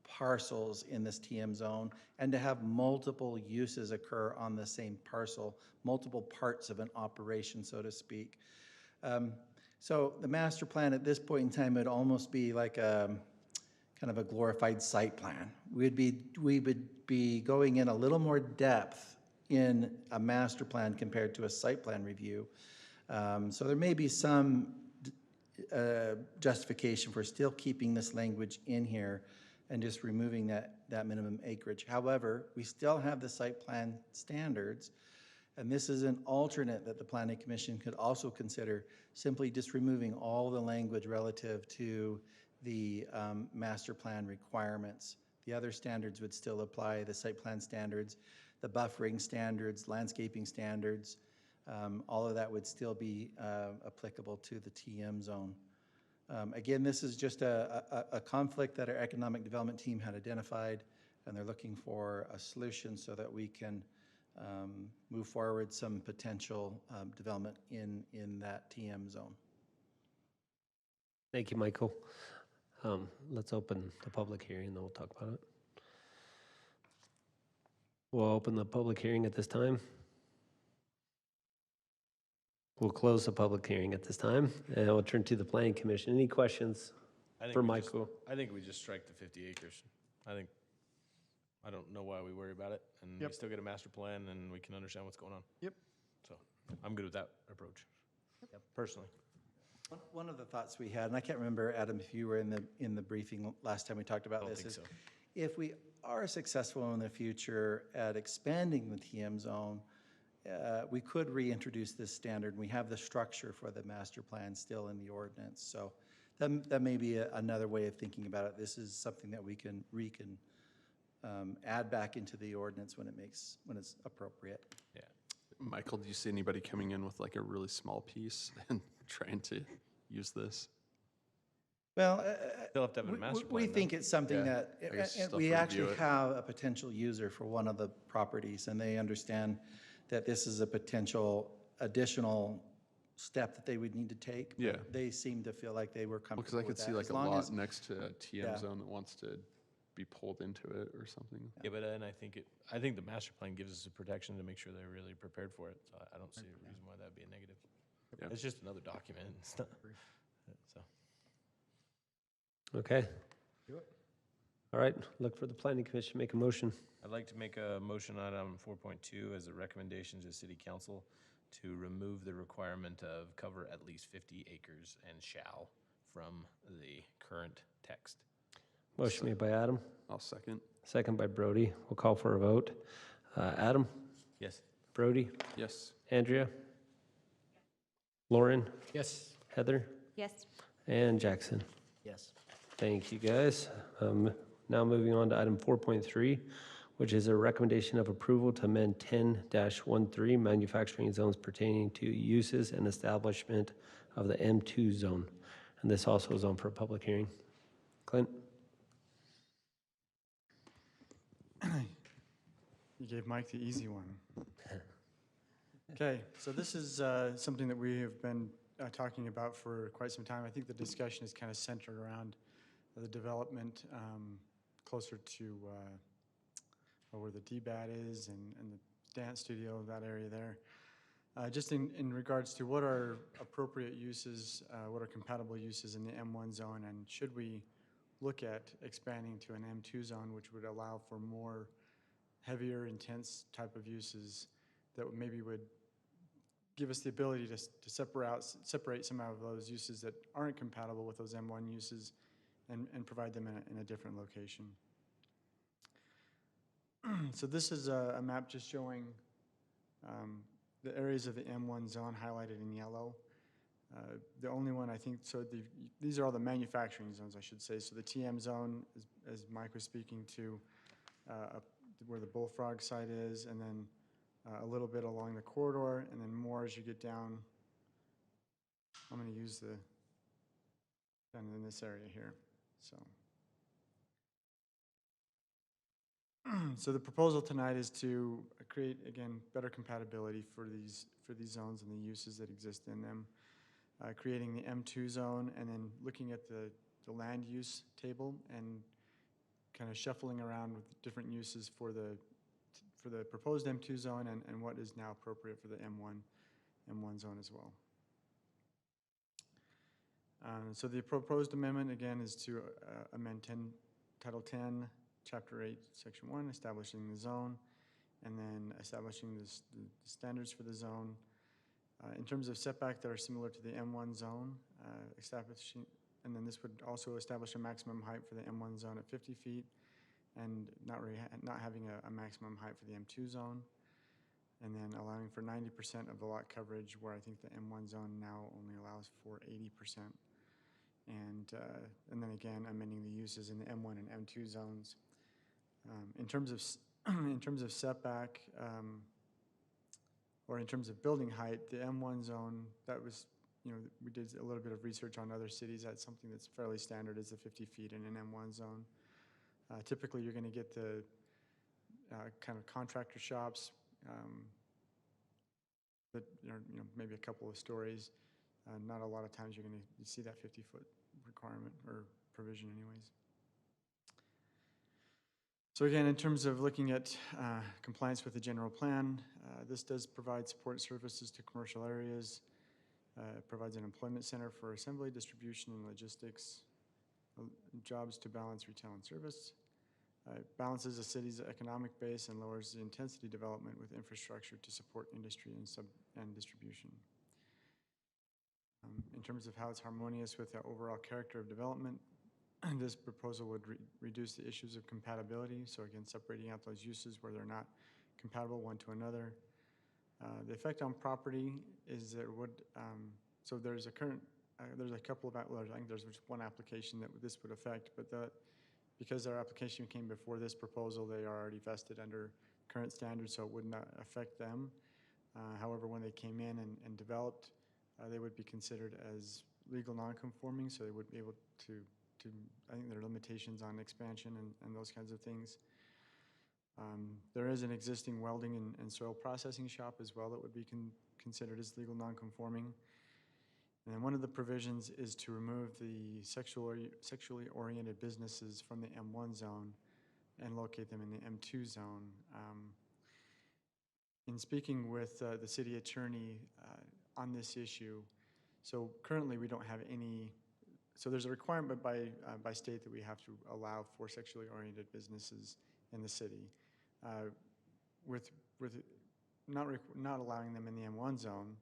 parcels in this TM zone and to have multiple uses occur on the same parcel, multiple parts of an operation, so to speak. So the master plan at this point in time would almost be like a kind of a glorified site plan. We would be going in a little more depth in a master plan compared to a site plan review. So there may be some justification for still keeping this language in here and just removing that minimum acreage. However, we still have the site plan standards, and this is an alternate that the Planning Commission could also consider, simply just removing all the language relative to the master plan requirements. The other standards would still apply, the site plan standards, the buffering standards, landscaping standards, all of that would still be applicable to the TM zone. Again, this is just a conflict that our economic development team had identified, and they're looking for a solution so that we can move forward some potential development in that TM zone. Thank you, Michael. Let's open the public hearing, then we'll talk about it. We'll open the public hearing at this time. We'll close the public hearing at this time, and we'll turn to the Planning Commission. Any questions for Michael? I think we just strike the 50 acres. I don't know why we worry about it, and we still get a master plan, and we can understand what's going on. Yep. So I'm good with that approach, personally. One of the thoughts we had, and I can't remember, Adam, if you were in the briefing last time we talked about this, is if we are successful in the future at expanding the TM zone, we could reintroduce this standard. We have the structure for the master plan still in the ordinance, so that may be another way of thinking about it. This is something that we can add back into the ordinance when it's appropriate. Yeah. Michael, do you see anybody coming in with like a really small piece and trying to use this? Well, They'll have to have a master plan. we think it's something Yeah, that, I guess and stuff we to actually review it. have a potential user for one of the properties, and they understand that this is a potential additional step that they would need to take. But Yeah. they seem to feel like they were Because comfortable I could with see that. like As a long lot as- next to a TM Yeah. zone that wants to be pulled into it or something. Yeah, but then I think the master plan gives us a protection to make sure they're really prepared for it. So I don't see a reason why that'd be a negative. Yeah. It's just another document. It's not, so. Okay. All right, look for the Planning Commission, make a motion. I'd like to make a motion on item 4.2 as a recommendation to City Council to remove the requirement of cover at least 50 acres and shall from the current text. Motion made by Adam, I'll second. second by Brody. We'll call for a vote. Adam, Yes. Brody, Yes. Andrea, Lauren, Yes. Heather, Yes. and Jackson. Yes. Thank you, guys. Now moving on to item 4.3, which is a recommendation of approval to amend 10-13 manufacturing zones pertaining to uses and establishment of the M2 zone. And this also is on for a public hearing. Clint? You gave Mike the easy one. Okay, so this is something that we have been talking about for quite some time. I think the discussion is kind of centered around the development closer to where the DBAT is and the dance studio, that area there. Just in regards to what are appropriate uses, what are compatible uses in the M1 zone, and should we look at expanding to an M2 zone, which would allow for more heavier, intense type of uses that maybe would give us the ability to separate some of those uses that aren't compatible with those M1 uses and provide them in a different location. So this is a map just showing the areas of the M1 zone highlighted in yellow. The only one I think, so these are all the manufacturing zones, I should say. So the TM zone, as Mike was speaking to, where the Bullfrog site is, and then a little bit along the corridor, and then more as you get down. I'm going to use down in this area here. So the proposal tonight is to create, again, better compatibility for these zones and the uses that exist in them. Creating the M2 zone, and then looking at the land use table and kind of shuffling around with different uses for the proposed M2 zone and what is now appropriate for the M1 zone as well. So the proposed amendment, again, is to amend Title 10, Chapter 8, Section 1, establishing the zone, and then establishing the standards for the zone. In terms of setback that are similar to the M1 zone, and then this would also establish a maximum height for the M1 zone at 50 feet, and not having a maximum height for the M2 zone, and then allowing for 90% of the lot coverage, where I think the M1 zone now only allows for 80%. And then again, amending the uses in the M1 and M2 zones. In terms of setback, or in terms of building height, the M1 zone, that was, we did a little bit of research on other cities. That's something that's fairly standard, is the 50 feet in an M1 zone. Typically, you're going to get the kind of contractor shops that are, maybe a couple of stories. Not a lot of times you're going to see that 50-foot requirement or provision anyways. So again, in terms of looking at compliance with the general plan, this does provide support services to commercial areas. It provides an employment center for assembly, distribution, and logistics, jobs to balance retail and service. It balances the city's economic base and lowers the intensity development with infrastructure to support industry and distribution. In terms of how it's harmonious with the overall character of development, this proposal would reduce the issues of compatibility. So again, separating out those uses where they're not compatible one to another. The effect on property is that it would, so there's a couple of, well, I think there's just one application that this would affect, but because our application came before this proposal, they are already vested under current standards, so it would not affect them. However, when they came in and developed, they would be considered as legal non-conforming, so they would be able to I think there are limitations on expansion and those kinds of things. There is an existing welding and soil processing shop as well that would be considered as legal non-conforming. And then one of the provisions is to remove the sexually oriented businesses from the M1 zone and locate them in the M2 zone. In speaking with the city attorney on this issue, so currently we don't have any. So there's a requirement by state that we have to allow for sexually oriented businesses in the city. With not allowing them in the M1 zone,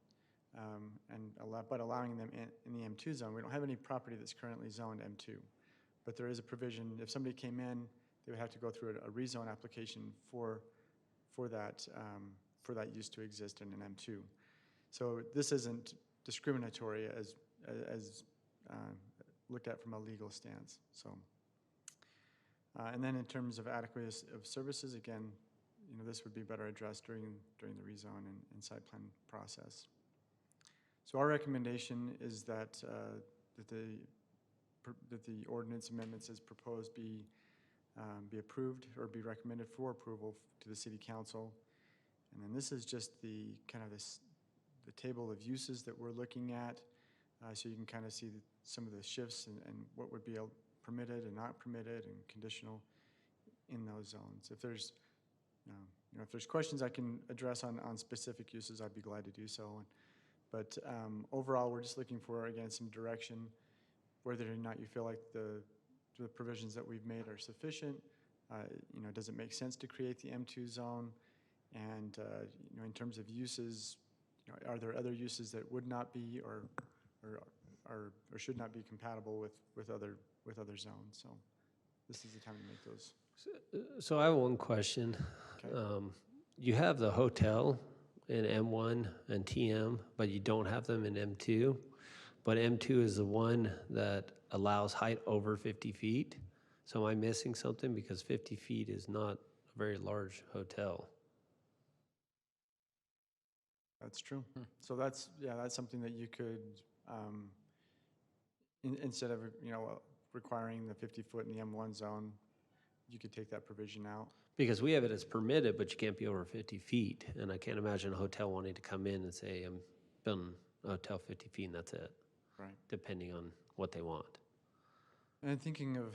but allowing them in the M2 zone. We don't have any property that's currently zoned M2. But there is a provision, if somebody came in, they would have to go through a rezone application for that use to exist in an M2. So this isn't discriminatory as looked at from a legal stance. So, and then in terms of adequacy of services, again, this would be better addressed during the rezone and site plan process. So our recommendation is that the ordinance amendments as proposed be approved or be recommended for approval to the City Council. And then this is just the the table of uses that we're looking at, so you can kind of see some of the shifts and what would be permitted and not permitted and conditional in those zones. If there's if there's questions I can address on specific uses, I'd be glad to do so. But overall, we're just looking for, again, some direction, whether or not you feel like the provisions that we've made are sufficient. Does it make sense to create the M2 zone? And in terms of uses, are there other uses that would not be or should not be compatible with other zones? So this is the time to make those. So I have one question. Okay. You have the hotel in M1 and TM, but you don't have them in M2. But M2 is the one that allows height over 50 feet. So am I missing something? Because 50 feet is not a very large hotel. That's true. So that's something that you could, instead of requiring the 50-foot in the M1 zone, you could take that provision out. Because we have it as permitted, but you can't be over 50 feet. And I can't imagine a hotel wanting to come in and say, I'm building a hotel 50 feet and that's it. Right. Depending on what they want. And thinking of,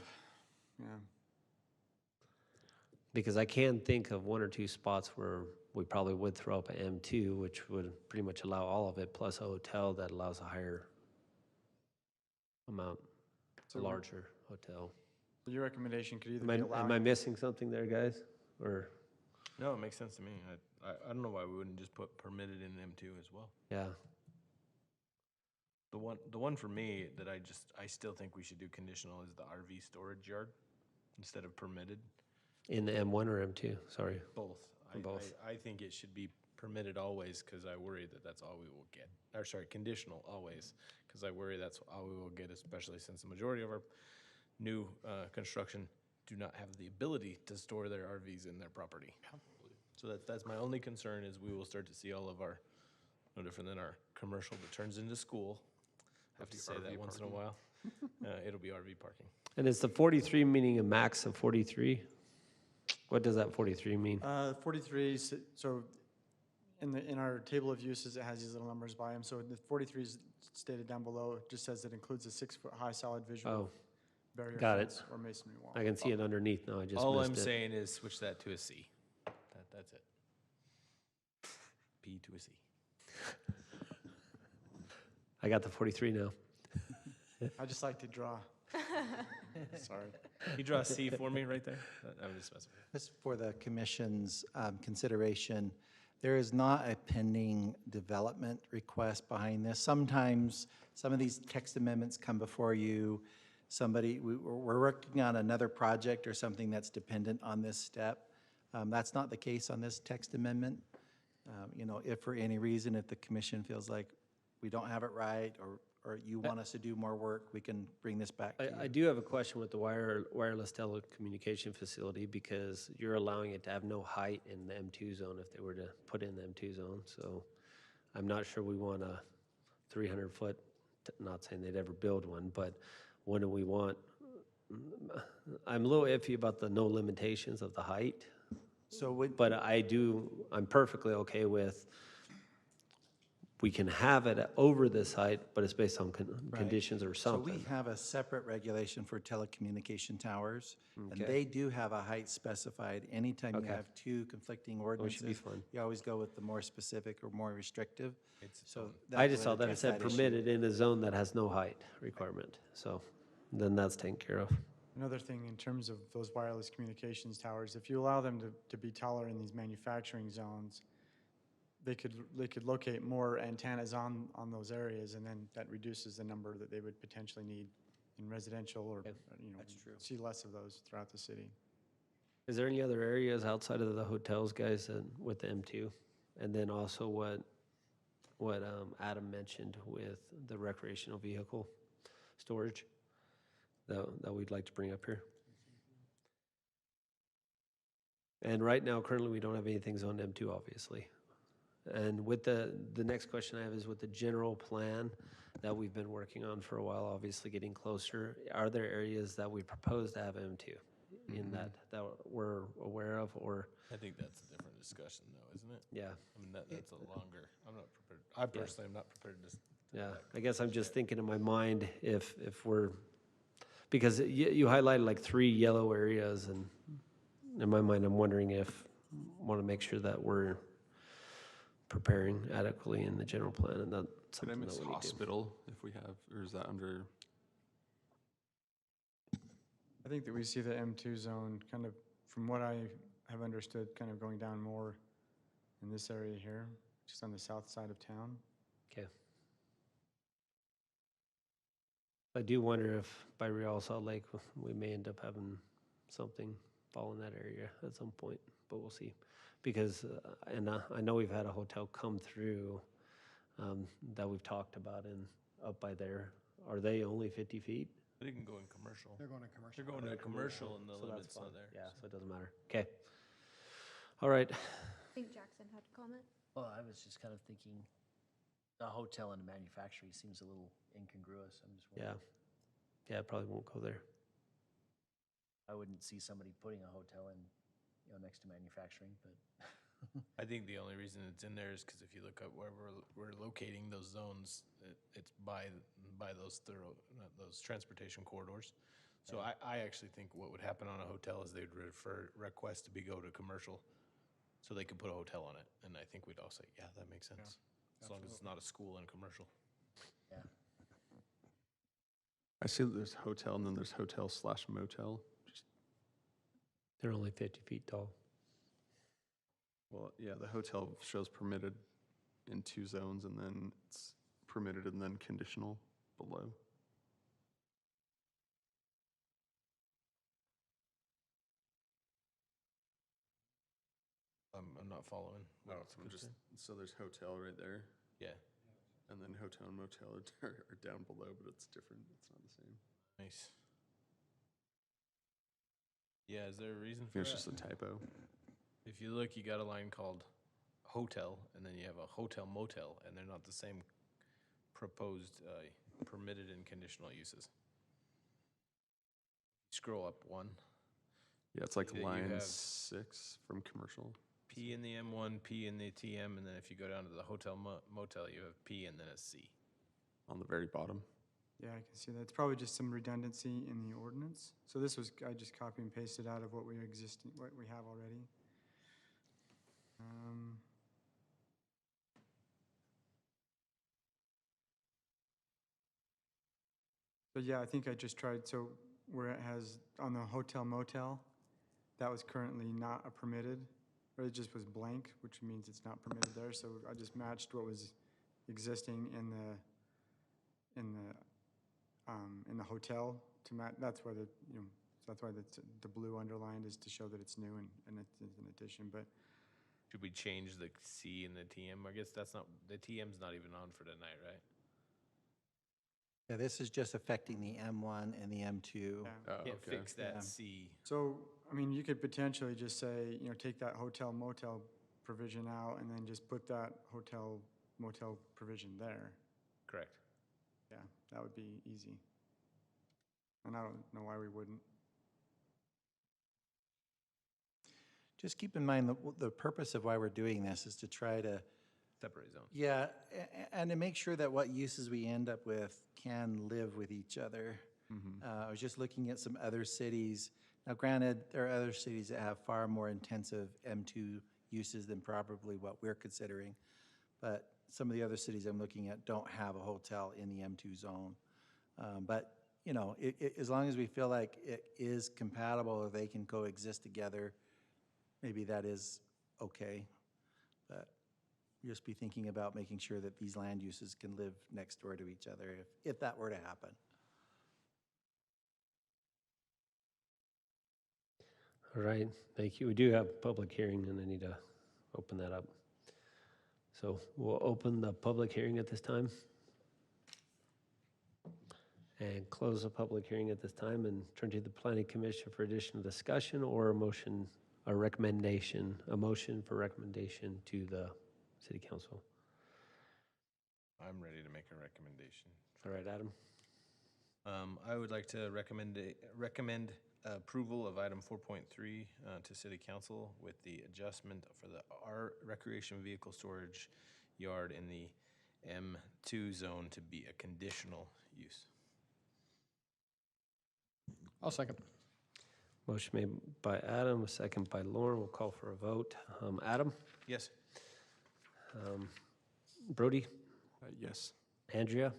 Because I can think of one or two spots where we probably would throw up an M2, which would pretty much allow all of it, plus a hotel that allows a higher amount, a larger hotel. your recommendation could either Am I, be am I allowing, missing something there, guys? Or, No, it makes sense to me. I don't know why we wouldn't just put permitted in M2 as well. yeah. The one for me that I still think we should do conditional is the RV storage yard instead of permitted. In the M1 or M2? Sorry. Both. Both. I think it should be permitted always because I worry that that's all we will get. Or sorry, conditional always because I worry that's all we will get, especially since the majority of our new construction do not have the ability to store their RVs in their property. So that's my only concern is we will start to see all of our, no different than our commercial that turns into school. I have to say that once in a while. It'll be RV parking. And is the 43 meaning a max of 43? What does that 43 mean? 43, so in our table of uses, it has these little numbers by them. So the 43 is stated down below. It just says it includes a 6-foot high solid visual barrier got it. fence or masonry wall. I can see it underneath now, I just All missed I'm it. saying is switch that to a C. That's it. P to a C. I got the 43 now. I just like to draw. Sorry. You draw a C for me right there? I'm just messing with you. Just for the commission's consideration, there is not a pending development request behind this. Sometimes some of these text amendments come before you. We're working on another project or something that's dependent on this step. That's not the case on this text amendment. If for any reason, if the commission feels like we don't have it right or you want us to do more work, we can bring this back to you. I do have a question with the wireless telecommunication facility because you're allowing it to have no height in the M2 zone if they were to put in the M2 zone. So I'm not sure we want a 300-foot, not saying they'd ever build one, but when do we want, I'm a little iffy about the no limitations of the height. But I'm perfectly okay with, we can have it over this height, but it's based on conditions or So something. we have a separate regulation for telecommunication towers, and Okay. they do have a height specified. Anytime you Okay. have two conflicting Which ordinances, should be fun. you always go with the more specific or more restrictive. So I just would saw that it address said issue. permitted in a zone that has no height requirement. So then that's taken care of. Another thing in terms of those wireless communications towers, if you allow them to be taller in these manufacturing zones, they could locate more antennas on those areas, and then that reduces the number that they would potentially need in residential, or, you know, That's true. see less of those throughout the city. Is there any other areas outside of the hotels, guys, that, with the M2? And then also what Adam mentioned with the recreational vehicle storage that we'd like to bring up here? And right now, currently, we don't have anything zoned M2, obviously. And with the next question I have is with the general plan that we've been working on for a while, obviously getting closer, are there areas that we propose to have M2 in that we're aware of, or? I think that's a different discussion though, isn't it? Yeah, I mean, that's a longer, I'm not prepared, I personally am not prepared to. yeah. I guess I'm just thinking in my mind if we're, because you highlighted like 3 yellow areas, and in my mind, I'm wondering if, want to make sure that we're preparing adequately in the general plan, and that's Could I something miss that we need to. hospital if we have, or is that under? I think that we see the M2 zone kind of, from what I have understood, kind of going down more in this area here, just on the south side of town. Okay. I do wonder if by Real Salt Lake, we may end up having something fall in that area at some point, but we'll see. Because, and I know we've had a hotel come through that we've talked about in, up by there. Are they only 50 feet? They can go in commercial. They're going to commercial. They're going to commercial and the So that's limit's fine. not there. Yeah, so it doesn't matter. Okay. All right. I think Jackson had a comment. Well, I was just kind of thinking, a hotel and a manufacturing seems a little incongruous. I'm just Yeah. wondering. Yeah, probably won't go there. I wouldn't see somebody putting a hotel in, you know, next to manufacturing, but. I think the only reason it's in there is because if you look at where we're locating those zones, it's by those those transportation corridors. So I actually think what would happen on a hotel is they'd request to go to commercial, so they could put a hotel on it. And I think we'd all say, yeah, that makes sense. As long as it's not a school and commercial. Yeah. I see that there's hotel and then there's hotel/motel. They're only 50 feet tall. Well, yeah, the hotel shows permitted in 2 zones, and then it's permitted and then conditional below. I'm not following. So there's hotel right there, Yeah, and then hotel and motel are down below, but it's different. It's not the same. nice. Yeah, is there a reason I for think it's that? just a typo. If you look, you got a line called hotel, and then you have a hotel motel, and they're not the same proposed permitted and conditional uses. Scroll up one. Yeah, it's like That you line have- 6 from commercial. P in the M1, P in the TM, and then if you go down to the hotel motel, you have P and then a C. On the very bottom. Yeah, I can see that. It's probably just some redundancy in the ordinance. So this was, I just copy and pasted out of what we have already. But yeah, I think I just tried, so where it has, on the hotel motel, that was currently not a permitted, or it just was blank, which means it's not permitted there, so I just matched what was existing in the hotel to match, that's why that's why the blue underlined is to show that it's new and it's an addition, but Should we change the C and the TM? I guess that's not, the TM's not even on for tonight, right? Yeah, this is just affecting the M1 and the M2. yeah. Oh, Can't okay. fix that Yeah. C. So, I mean, you could potentially just say, take that hotel motel provision out and then just put that hotel motel provision there. Correct. Yeah, that would be easy. And I don't know why we wouldn't. Just keep in mind the purpose of why we're doing this is to try to, Separate zones. yeah, and to make sure that what uses we end up with can live with each other. I was just looking at some other cities. Now granted, there are other cities that have far more intensive M2 uses than probably what we're considering. But some of the other cities I'm looking at don't have a hotel in the M2 zone. But, as long as we feel like it is compatible or they can coexist together, maybe that is okay. But just be thinking about making sure that these land uses can live next door to each other if that were to happen. All right, thank you. We do have a public hearing, and I need to open that up. So we'll open the public hearing at this time and close the public hearing at this time and turn to the Planning Commission for additional discussion or a motion for recommendation to the City Council. I'm ready to make a recommendation. All right, Adam? I would like to recommend approval of item 4.3 to City Council with the adjustment for the R recreation vehicle storage yard in the M2 zone to be a conditional use. I'll second. Motion made by Adam, a second by Lauren. We'll call for a vote. Adam? Yes. Brody? Yes. Andrea?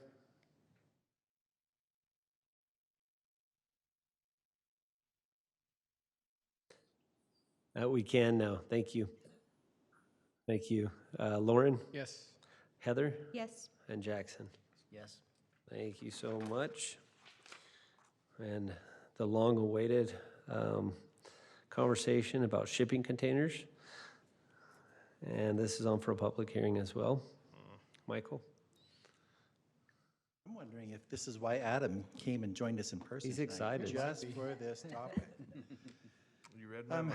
We can now. Thank you. Thank you. Lauren? Yes. Heather? Yes. And Jackson? Yes. Thank you so much. And the long-awaited conversation about shipping containers. And this is on for a public hearing as well. Michael? I'm wondering if this is why Adam came and joined us in person. He's tonight, excited. Just for this topic. You read my mind.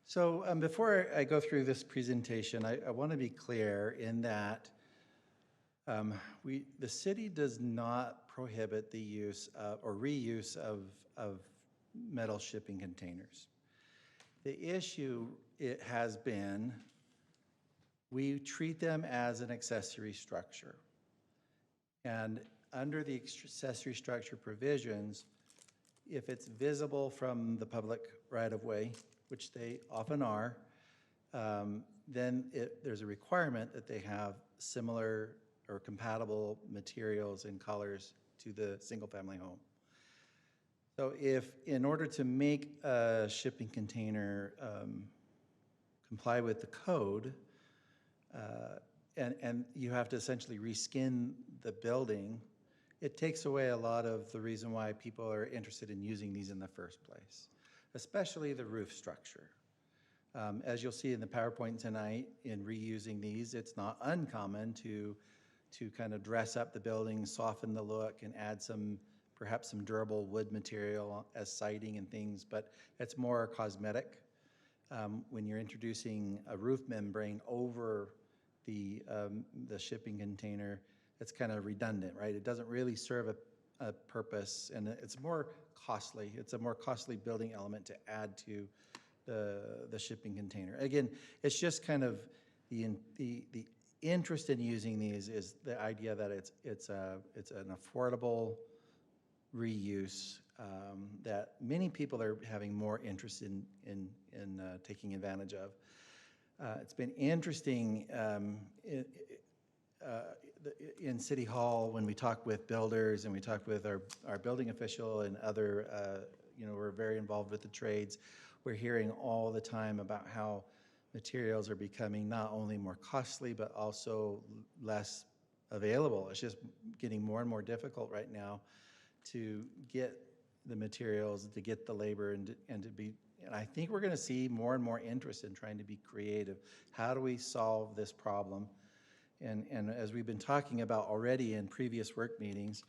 So before I go through this presentation, I want to be clear in that the city does not prohibit the use or reuse of metal shipping containers. The issue it has been, we treat them as an accessory structure. And under the accessory structure provisions, if it's visible from the public right-of-way, which they often are, then there's a requirement that they have similar or compatible materials and colors to the single-family home. So if, in order to make a shipping container comply with the code, and you have to essentially reskin the building, it takes away a lot of the reason why people are interested in using these in the first place, especially the roof structure. As you'll see in the PowerPoint tonight, in reusing these, it's not uncommon to kind of dress up the building, soften the look, and add perhaps some durable wood material as siding and things, but it's more cosmetic. When you're introducing a roof membrane over the shipping container, it's kind of redundant, right? It doesn't really serve a purpose, and it's more costly. It's a more costly building element to add to the shipping container. Again, it's just kind of the interest in using these is the idea that it's an affordable reuse that many people are having more interest in taking advantage of. It's been interesting in City Hall when we talk with builders and we talk with our building official and other, we're very involved with the trades. We're hearing all the time about how materials are becoming not only more costly, but also less available. It's just getting more and more difficult right now to get the materials, to get the labor, and I think we're going to see more and more interest in trying to be creative. How do we solve this problem? And as we've been talking about already in previous work meetings,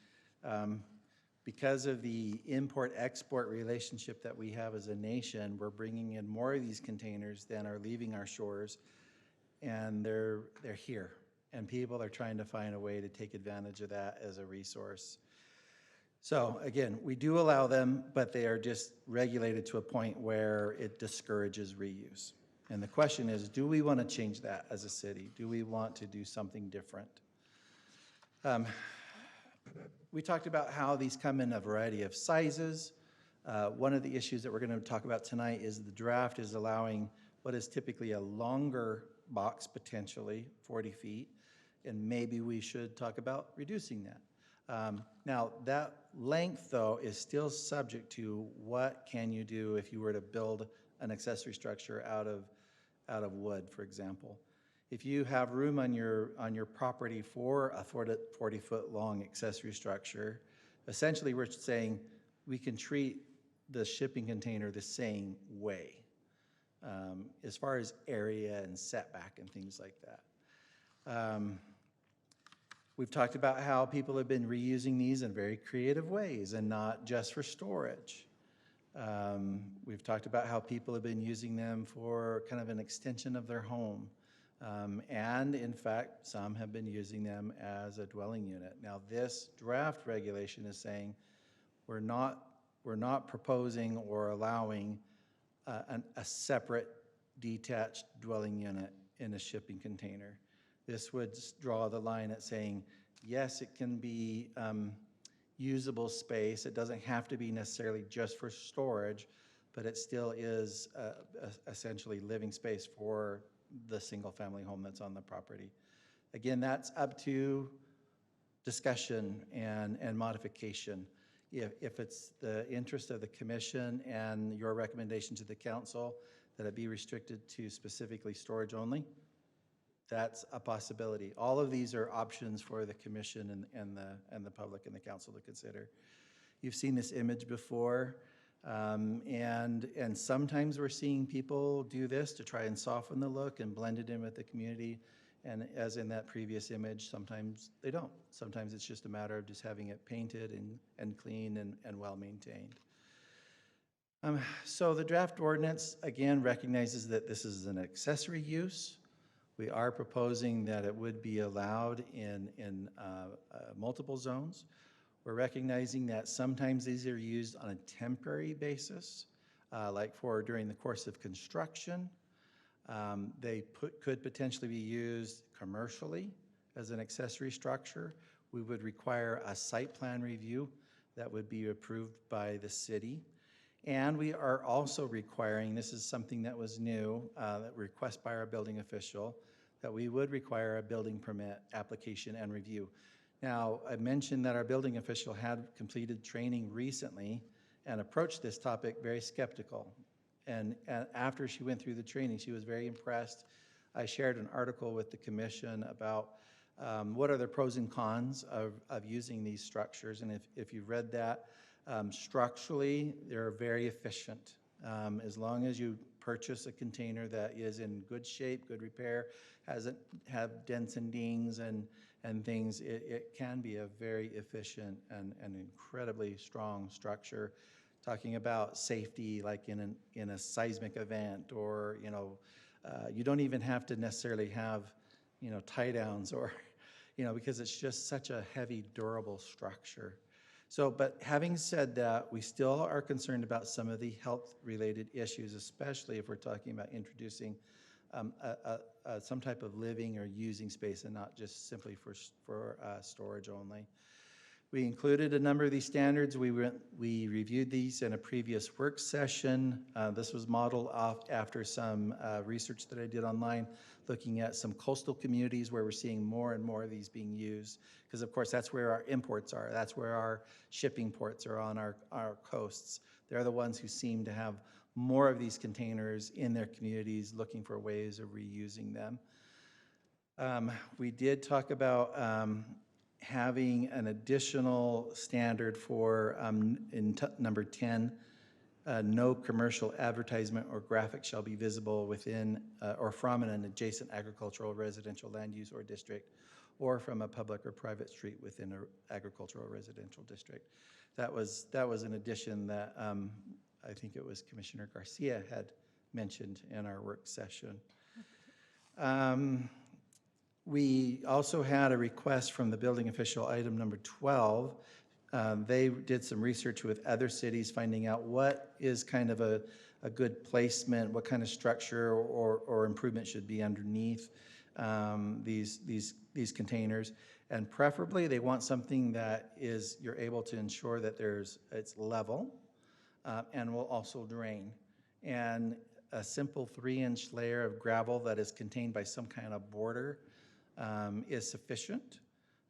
because of the import-export relationship that we have as a nation, we're bringing in more of these containers than are leaving our shores, and they're here. And people are trying to find a way to take advantage of that as a resource. So again, we do allow them, but they are just regulated to a point where it discourages reuse. And the question is, do we want to change that as a city? Do we want to do something different? We talked about how these come in a variety of sizes. One of the issues that we're going to talk about tonight is the draft is allowing what is typically a longer box, potentially 40 feet, and maybe we should talk about reducing that. Now, that length, though, is still subject to what can you do if you were to build an accessory structure out of out of wood, for example. If you have room on your property for a 40-foot long accessory structure, essentially we're saying we can treat the shipping container the same way as far as area and setback and things like that. We've talked about how people have been reusing these in very creative ways and not just for storage. We've talked about how people have been using them for kind of an extension of their home. And in fact, some have been using them as a dwelling unit. Now, this draft regulation is saying we're not proposing or allowing a separate detached dwelling unit in a shipping container. This would draw the line at saying, yes, it can be usable space. It doesn't have to be necessarily just for storage, but it still is essentially living space for the single-family home that's on the property. Again, that's up to discussion and modification. If it's the interest of the commission and your recommendation to the council that it be restricted to specifically storage only, that's a possibility. All of these are options for the commission and the public and the council to consider. You've seen this image before, and sometimes we're seeing people do this to try and soften the look and blend it in with the community. And as in that previous image, sometimes they don't. Sometimes it's just a matter of just having it painted and clean and well maintained. So the draft ordinance, again, recognizes that this is an accessory use. We are proposing that it would be allowed in multiple zones. We're recognizing that sometimes these are used on a temporary basis, like for during the course of construction. They could potentially be used commercially as an accessory structure. We would require a site plan review that would be approved by the city. And we are also requiring, this is something that was new, that request by our building official, that we would require a building permit application and review. Now, I mentioned that our building official had completed training recently and approached this topic very skeptical. And after she went through the training, she was very impressed. I shared an article with the commission about what are the pros and cons of using these structures. And if you've read that, structurally, they're very efficient. As long as you purchase a container that is in good shape, good repair, hasn't have dents and dings and things, it can be a very efficient and incredibly strong structure. Talking about safety, like in a seismic event, or you don't even have to necessarily have tie downs or because it's just such a heavy, durable structure. So, but having said that, we still are concerned about some of the health-related issues, especially if we're talking about introducing some type of living or using space and not just simply for storage only. We included a number of these standards. We reviewed these in a previous work session. This was modeled off after some research that I did online, looking at some coastal communities where we're seeing more and more of these being used. Because of course, that's where our imports are. That's where our shipping ports are on our coasts. They're the ones who seem to have more of these containers in their communities, looking for ways of reusing them. We did talk about having an additional standard for, number 10, no commercial advertisement or graphic shall be visible within or from an adjacent agricultural, residential land use or district, or from a public or private street within an agricultural residential district. That was an addition that I think it was Commissioner Garcia had mentioned in our work session. We also had a request from the building official, item number 12. They did some research with other cities, finding out what is kind of a good placement, what kind of structure or improvement should be underneath these containers. And preferably, they want something that you're able to ensure that it's level and will also drain. And a simple 3-inch layer of gravel that is contained by some kind of border is sufficient.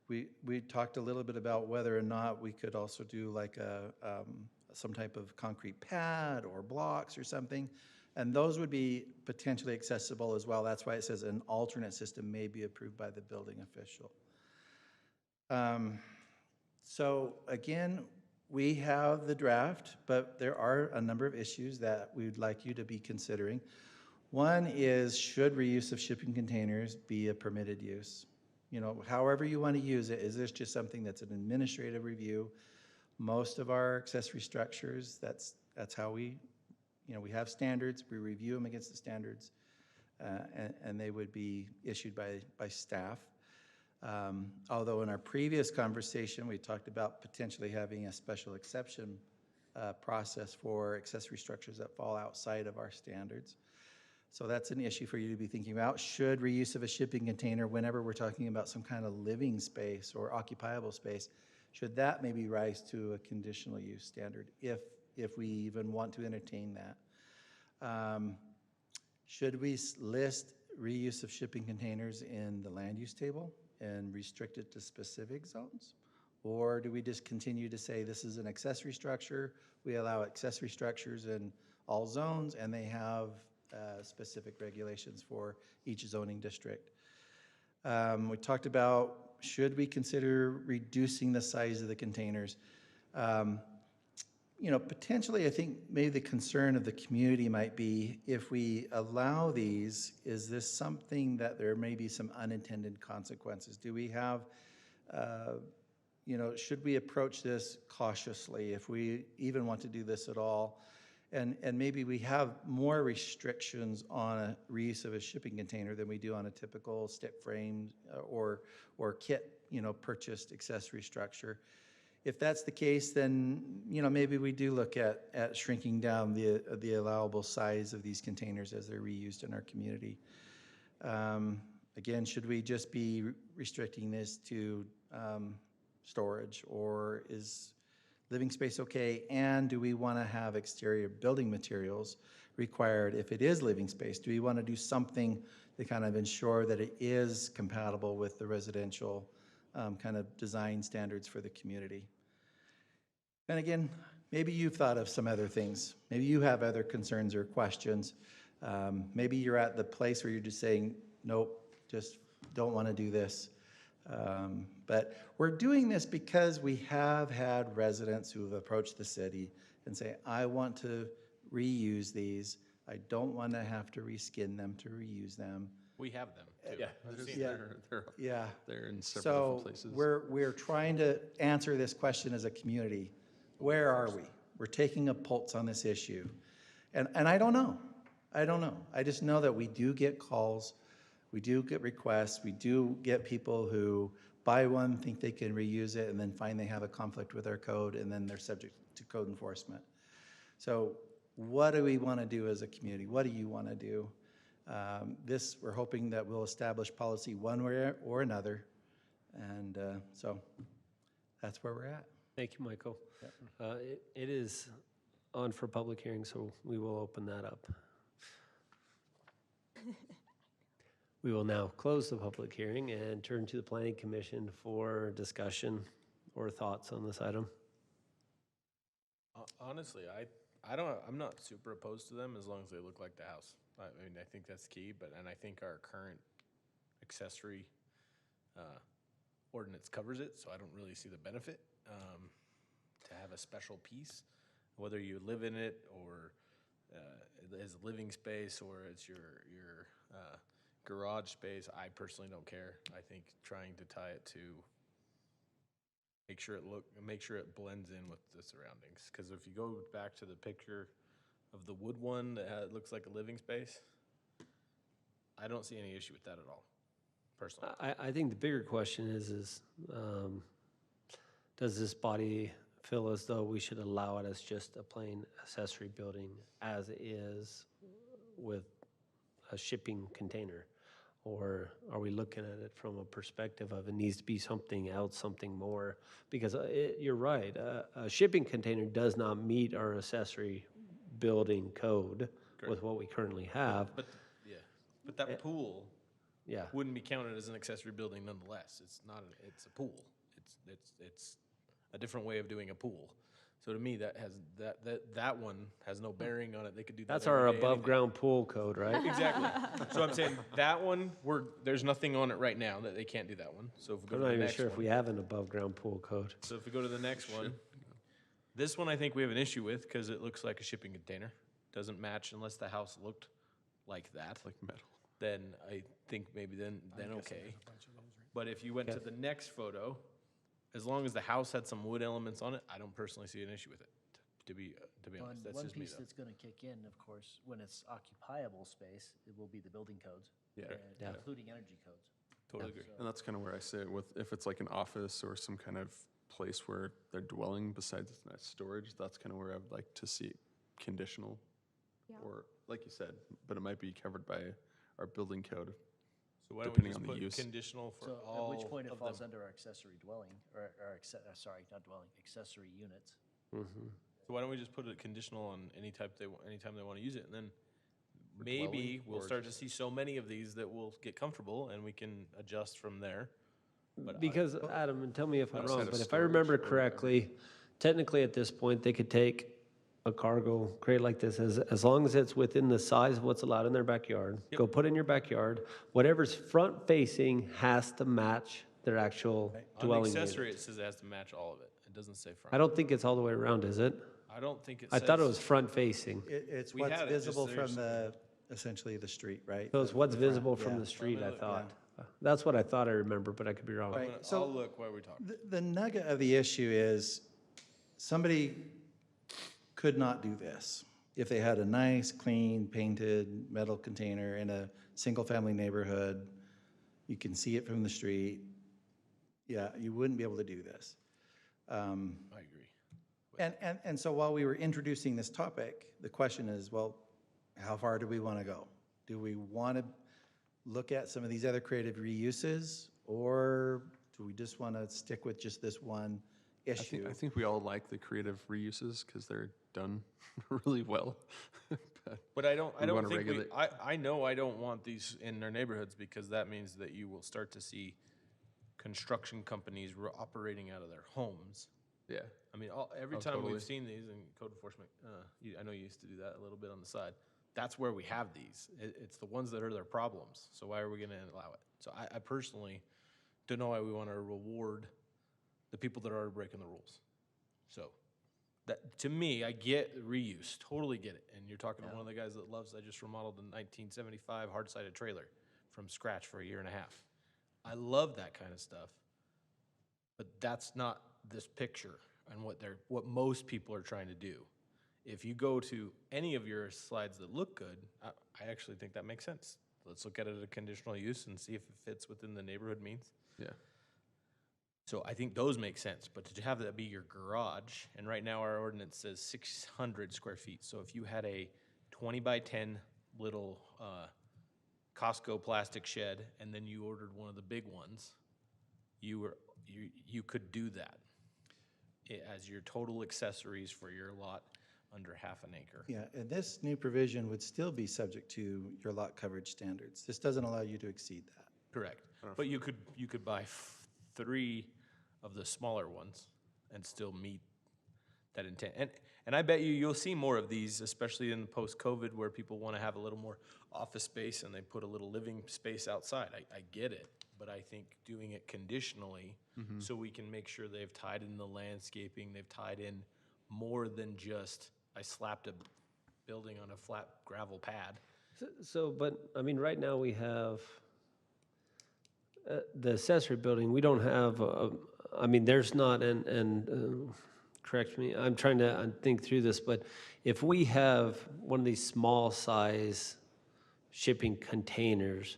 We talked a little bit about whether or not we could also do like some type of concrete pad or blocks or something And those would be potentially accessible as well. That's why it says an alternate system may be approved by the building official. So again, we have the draft, but there are a number of issues that we would like you to be considering. One is, should reuse of shipping containers be a permitted use? You know, however you want to use it, is this just something that's an administrative review? Most of our accessory structures, that's how we, you know, we have standards, we review them against the standards, and they would be issued by staff. Although in our previous conversation, we talked about potentially having a special exception process for accessory structures that fall outside of our standards. So that's an issue for you to be thinking about. Should reuse of a shipping container, whenever we're talking about some kind of living space or occupiable space, should that maybe rise to a conditional use standard if we even want to entertain that? Should we list reuse of shipping containers in the land use table and restrict it to specific zones? Or do we just continue to say this is an accessory structure, we allow accessory structures in all zones, and they have specific regulations for each zoning district? We talked about, should we consider reducing the size of the containers? You know, potentially, I think maybe the concern of the community might be, if we allow these, is this something that there may be some unintended consequences? Do we have, you know, should we approach this cautiously if we even want to do this at all? And maybe we have more restrictions on a reuse of a shipping container than we do on a typical stick frame or kit, you know, purchased accessory structure. If that's the case, then, you know, maybe we do look at shrinking down the allowable size of these containers as they're reused in our community. Again, should we just be restricting this to storage, or is living space okay? And do we want to have exterior building materials required if it is living space? Do we want to do something to kind of ensure that it is compatible with the residential kind of design standards for the community? And again, maybe you've thought of some other things. Maybe you have other concerns or questions. Maybe you're at the place where you're just saying, nope, just don't want to do this. But we're doing this because we have had residents who have approached the city and say, I want to reuse these. I don't want to have to reskin them to reuse them. We have them too. Yeah. They're in several different places. So we're trying to answer this question as a community. Where are we? We're taking a pulse on this issue. And I don't know. I just know that we do get calls, we do get requests, we do get people who buy one, think they can reuse it, and then find they have a conflict with our code, and then they're subject to code enforcement. So what do we want to do as a community? What do you want to do? We're hoping that we'll establish policy one way or another. And so that's where we're at. Thank you, Michael. It is on for public hearing, so we will open that up. We will now close the public hearing and turn to the Planning Commission for discussion or thoughts on this item. Honestly, I'm not super opposed to them as long as they look like the house. I mean, I think that's key, and I think our current accessory ordinance covers it, so I don't really see the benefit to have a special piece, whether you live in it or as a living space or it's your garage space. I personally don't care. I think trying to tie it to make sure it blends in with the surroundings. Because if you go back to the picture of the wood one that looks like a living space, I don't see any issue with that at all, personally. I think the bigger question is does this body feel as though we should allow it as just a plain accessory building as it is with a shipping container? Or are we looking at it from a perspective of it needs to be something else, something more? Because you're right, a shipping container does not meet our accessory building code with what we currently have. But that pool Yeah. wouldn't be counted as an accessory building nonetheless. It's not. It's a pool. It's a different way of doing a pool. So to me, that one has no bearing on it. They could do that. That's every our day, anything. above-ground pool code, right? Exactly. So I'm saying that one, there's nothing on it right now that they can't do that one. So if we go I'm to not the even next sure one, if we have an above-ground pool code. so if we go to the next one, this one I think we have an issue with because it looks like a shipping container. Doesn't match unless the house looked like that. Like metal. Then I think maybe then okay. But if you went to the next photo, as long as the house had some wood elements on it, I don't personally see an issue with it. To be honest, that's One just me piece though. that's gonna kick in, of course, when it's occupiable space, it will be the building codes. Yeah. Yeah. Including energy codes. Totally agree. And that's kind of where I sit with, if it's like an office or some kind of place where they're dwelling besides it's not storage, that's kind of where I would like to see conditional. Yeah. Or, like you said, but it might be covered by our building code. So why don't we depending just on the put use. conditional for So all at which point it of falls them? under our accessory dwelling, sorry, not dwelling, accessory units. So why don't we just put a conditional on anytime they want to use it, and then For maybe dwelling we'll or start to see so many of these that we'll get comfortable and we can adjust from there. But Because, Adam, and tell me if I'm Outside wrong, of but if I storage remember or- correctly, technically at this point, they could take a cargo crate like this, as long as it's within the size of what's allowed in their backyard, go put it in your backyard. Whatever's front-facing has to match their actual on the dwelling accessory, unit. it says it has to match all of it. It doesn't say front. I don't think it's all the way around, is it? I don't think it I says. thought it was front-facing. It's We what's had it, just visible there's- from essentially the street, right? So it's The- what's the front, visible from yeah. the street, I look, thought. That's what I thought I remember, but I could be wrong. Right. I'll So- look while we talk. The nugget of the issue is somebody could not do this if they had a nice, clean, painted metal container in a single-family neighborhood. You can see it from the street. Yeah, you wouldn't be able to do this. I agree. And so while we were introducing this topic, the question is, well, how far do we want to go? Do we want to look at some of these other creative reuses, or do we just want to stick with just this one issue? I think we all like the creative reuses because they're done really well. But I don't We wanna think regulate- I know I don't want these in our neighborhoods because that means that you will start to see construction companies operating out of their homes. Yeah. I mean, every Oh, time totally. we've seen these in code enforcement, I know you used to do that a little bit on the side. That's where we have these. It's the ones that are their problems. So why are we going to allow it? So I personally don't know why we want to reward the people that are breaking the rules. So that, to me, I get reuse, totally get it. And you're talking to one of the guys that loves, I just remodeled a 1975 hard-sided trailer from scratch for a year and a half. I love that kind of stuff, but that's not this picture and what most people are trying to do. If you go to any of your slides that look good, I actually think that makes sense. Let's look at it as a conditional use and see if it fits within the neighborhood means. Yeah. So I think those make sense, but to have that be your garage, and right now our ordinance says 600 square feet. So if you had a 20 by 10 little Costco plastic shed, and then you ordered one of the big ones, you could do that as your total accessories for your lot under half an acre. Yeah, and this new provision would still be subject to your lot coverage standards. This doesn't allow you to exceed that. Correct. But you could buy 3 of the smaller ones and still meet that intent. And I bet you'll see more of these, especially in post-COVID, where people want to have a little more office space and they put a little living space outside. I get it, but I think doing it conditionally so we can make sure they've tied in the landscaping, they've tied in more than just I slapped a building on a flat gravel pad. So, but, I mean, right now we have the accessory building, we don't have, I mean, there's not, correct me, I'm trying to think through this, but if we have one of these small size shipping containers,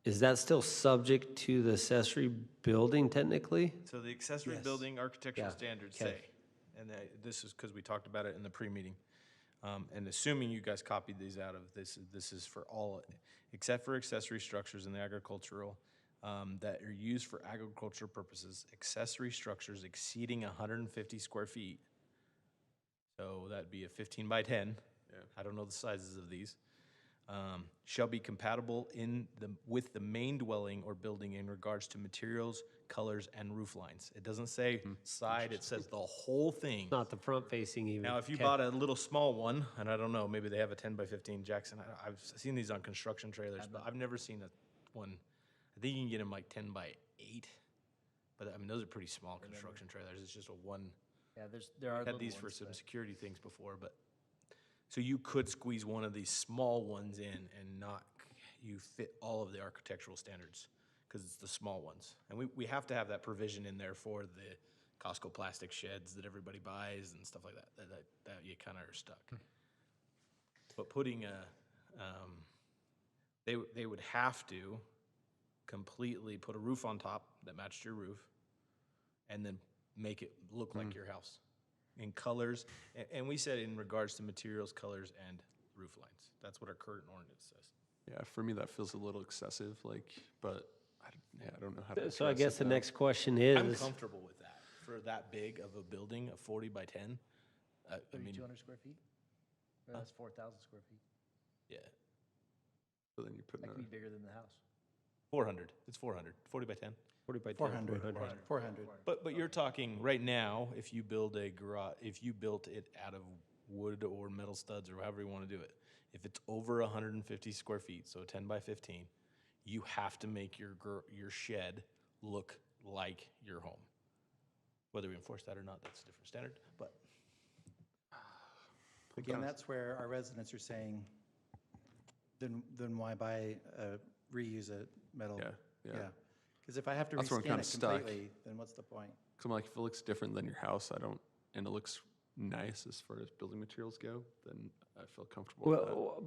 is that still subject to the accessory building technically? So the accessory Yes. building architectural Yeah, standards okay. say, and this is because we talked about it in the pre-meeting, and assuming you guys copied these out of this is for all, except for accessory structures in the agricultural that are used for agricultural purposes, accessory structures exceeding 150 square feet. So that'd be a 15 by 10. Yeah. I don't know the sizes of these. Shall be compatible with the main dwelling or building in regards to materials, colors, and roof lines. It doesn't say side, it says the whole thing. Not the front facing even. Now, if you Okay. bought a little small one, and I don't know, maybe they have a 10 by 15 Jackson. I've seen these on construction trailers, but I've never seen a one. I think you can get them like 10 by 8. But I mean, those are pretty small construction trailers. It's just a one. Yeah, there are Had little these for ones, some but- security things before, but, so you could squeeze one of these small ones in and not, you fit all of the architectural standards, because it's the small ones. And we have to have that provision in there for the Costco plastic sheds that everybody buys and stuff like that, that you kind of are stuck. But putting they would have to completely put a roof on top that matched your roof, and then make it look like your house in colors. And we said in regards to materials, colors, and roof lines. That's what our current ordinance says. Yeah, for me, that feels a little excessive, like, but I don't know how to So I address guess it the now. next question I'm is, comfortable with that. For that big of a building, a 40 by 10, I mean, 3,200 square feet? Or that's 4,000 square feet. yeah, So then you're putting That a, could be bigger than the house. 400. It's 400, 40 by 10. 40 by 10. 400. 400. But you're talking right now, if you build a garage, if you built it out of wood or metal studs or however you want to do it, if it's over 150 square feet, so 10 by 15, you have to make your shed look like your home. Whether we enforce that or not, that's a different standard. But Again, that's where our residents are saying, then why buy, reuse a metal? yeah. Because if I have to That's where I'm reskin kinda it stuck. completely, then what's the point? Because I'm like, if it looks different than your house, and it looks nice as far as building materials go, then I feel comfortable with that. well,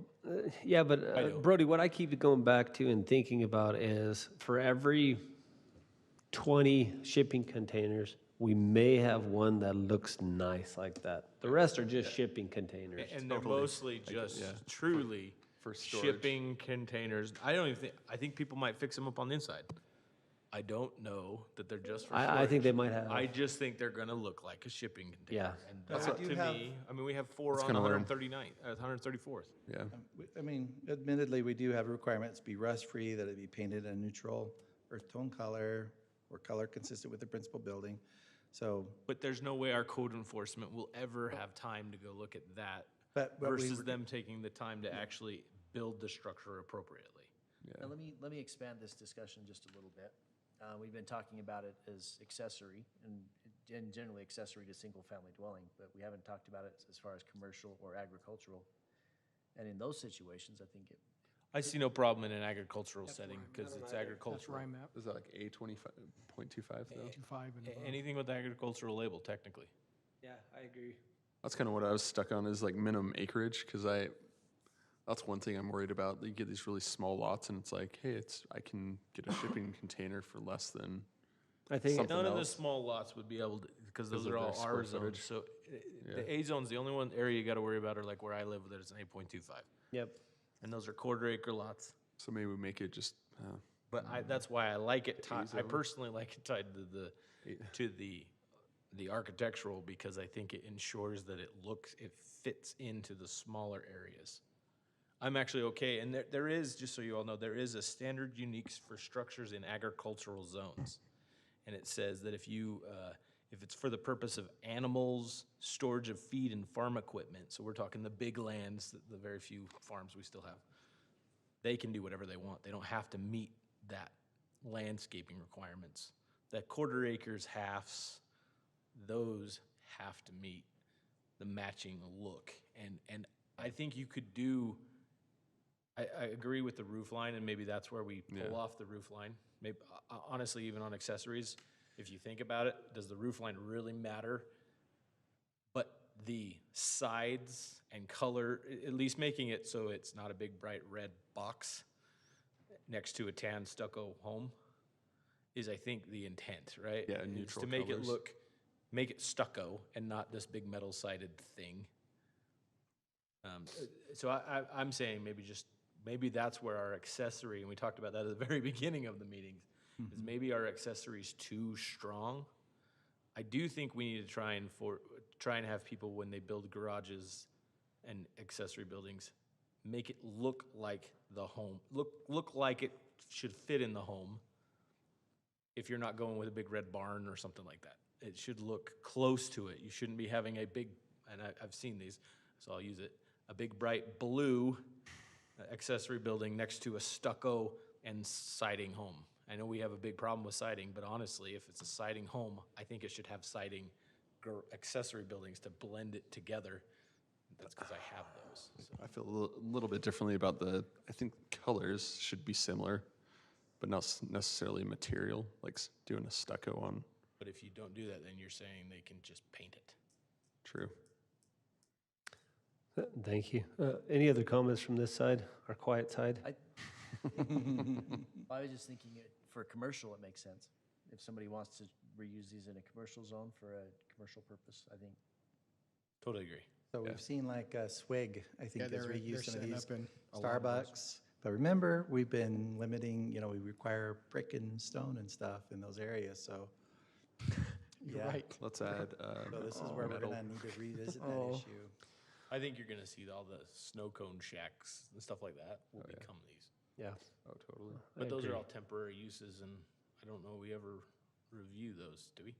yeah, but know. Brody, what I keep going back to and thinking about is for every 20 shipping containers, we may have one that looks nice like that. The rest are just shipping containers. and they're mostly just yeah. truly For storage. shipping containers. I think people might fix them up on the inside. I don't know that they're just for storage. I think they might have. I just think they're gonna look like a shipping container. Yeah. And But that, I do to have- me, I mean, we have 4 That's on kinda where I'm- 139th, 134th. Yeah. I mean, admittedly, we do have requirements to be rust-free, that it be painted a neutral earth tone color or color consistent with the principal building. So, But there's no way our code enforcement will ever have time to go look at that but we, versus them taking the time to actually build the structure appropriately. Now, let me expand this discussion just a little bit. We've been talking about it as accessory and generally accessory to single-family dwelling, but we haven't talked about it as far as commercial or agricultural. And in those situations, I think I see no problem in an agricultural setting because it's That's where agricultural. I'm at, Is that like A25.25 though? 2.5 and above. Anything with agricultural label, technically. Yeah, I agree. That's kind of what I was stuck on is like minimum acreage because that's one thing I'm worried about. You get these really small lots and it's like, hey, I can get a shipping container for less than I think something None of the else. small lots would be able to, because those of are all their square R zones. footage. So the A zone's the only one area you got to worry about, or like where I live, that is an 8.25. Yep. And those are quarter-acre lots. So maybe we make it just, But that's why I like it tied, I personally like it tied to the architectural, because I think it ensures that it fits into the smaller areas. I'm actually okay, and there is, just so you all know, there is a standard uniques for structures in agricultural zones. And it says that if it's for the purpose of animals, storage of feed and farm equipment, so we're talking the big lands, the very few farms we still have, they can do whatever they want. They don't have to meet that landscaping requirements. That quarter acres, halves, those have to meet the matching look. And I think you could do, I agree with the roof line, and maybe that's where we pull off the roof line. Maybe, honestly, even on accessories, if you think about it, does the roof line really matter? But the sides and color, at least making it so it's not a big bright red box next to a tan stucco home, is I think the intent, right? Yeah, Is neutral to make colors. make it stucco and not this big metal sided thing. So I'm saying maybe that's where our accessory, and we talked about that at the very beginning of the meetings, is maybe our accessory's too strong. I do think we need to try and have people, when they build garages and accessory buildings, make it look like the home, look like it should fit in the home, if you're not going with a big red barn or something like that. It should look close to it. You shouldn't be having a big, and I've seen these, so I'll use it, a big bright blue accessory building next to a stucco and siding home. I know we have a big problem with siding, but honestly, if it's a siding home, I think it should have siding accessory buildings to blend it together. That's because I have those. So. I feel a little bit differently about I think colors should be similar, but not necessarily material, like doing a stucco on. But if you don't do that, then you're saying they can just paint it. True. Thank you. Any other comments from this side, our quiet side? I was just thinking for commercial, it makes sense. If somebody wants to reuse these in a commercial zone for a commercial purpose, I think. Totally agree. So we've seen like Swig, I think, has they're reused some of setting these, up in a lot of those. Starbucks. But remember, we've been limiting, we require brick and stone and stuff in those areas, so. You're yeah. right. Let's add. So this is where we're metal. gonna need to revisit that issue. I think you're gonna see all the snow cone shacks and stuff like that will become these. Yeah. Oh, totally. But those agree. are all temporary uses, and I don't know we ever review those, do we?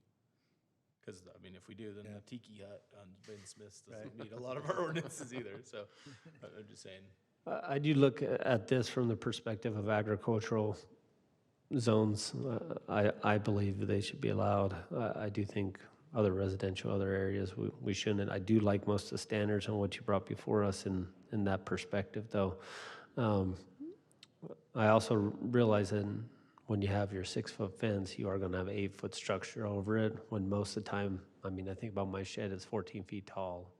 Because, I mean, if we do, then the tiki hut on Ben Smith's doesn't meet a lot of our ordinances either, so I'm just saying. I do look at this from the perspective of agricultural zones. I believe they should be allowed. I do think other residential, other areas, we shouldn't. I do like most of the standards on what you brought before us in that perspective, though. I also realize that when you have your 6-foot fence, you are going to have an 8-foot structure over it, when most of the time, I mean, I think about my shed, it's 14 feet tall.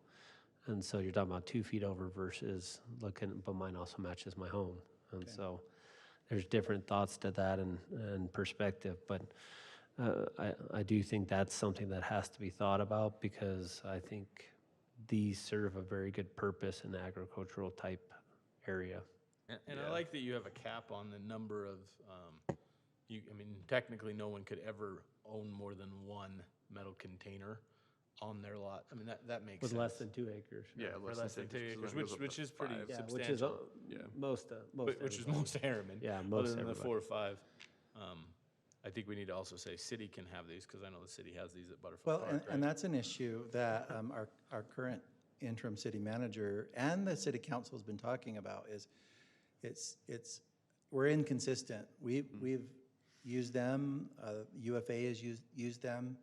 And so you're talking about 2 feet over versus but mine also matches my home. And so there's different thoughts to that and perspective. But I do think that's something that has to be thought about, because I think these serve a very good purpose in the agricultural type area. And I like that you have a cap on the number of, I mean, technically, no one could ever own more than one metal container on their lot. I mean, that makes With sense. less than 2 acres. Yeah, For less than 2 acres, which is pretty Yeah, substantial. most Which is most Harriman. Yeah, most Other than the everybody. 4 or 5. I think we need to also say city can have these, because I know the city has these at Butterfly Well, Park, and right? that's an issue that our current interim city manager and the city council has been talking about, is we're inconsistent. We've used them, UFA has used them.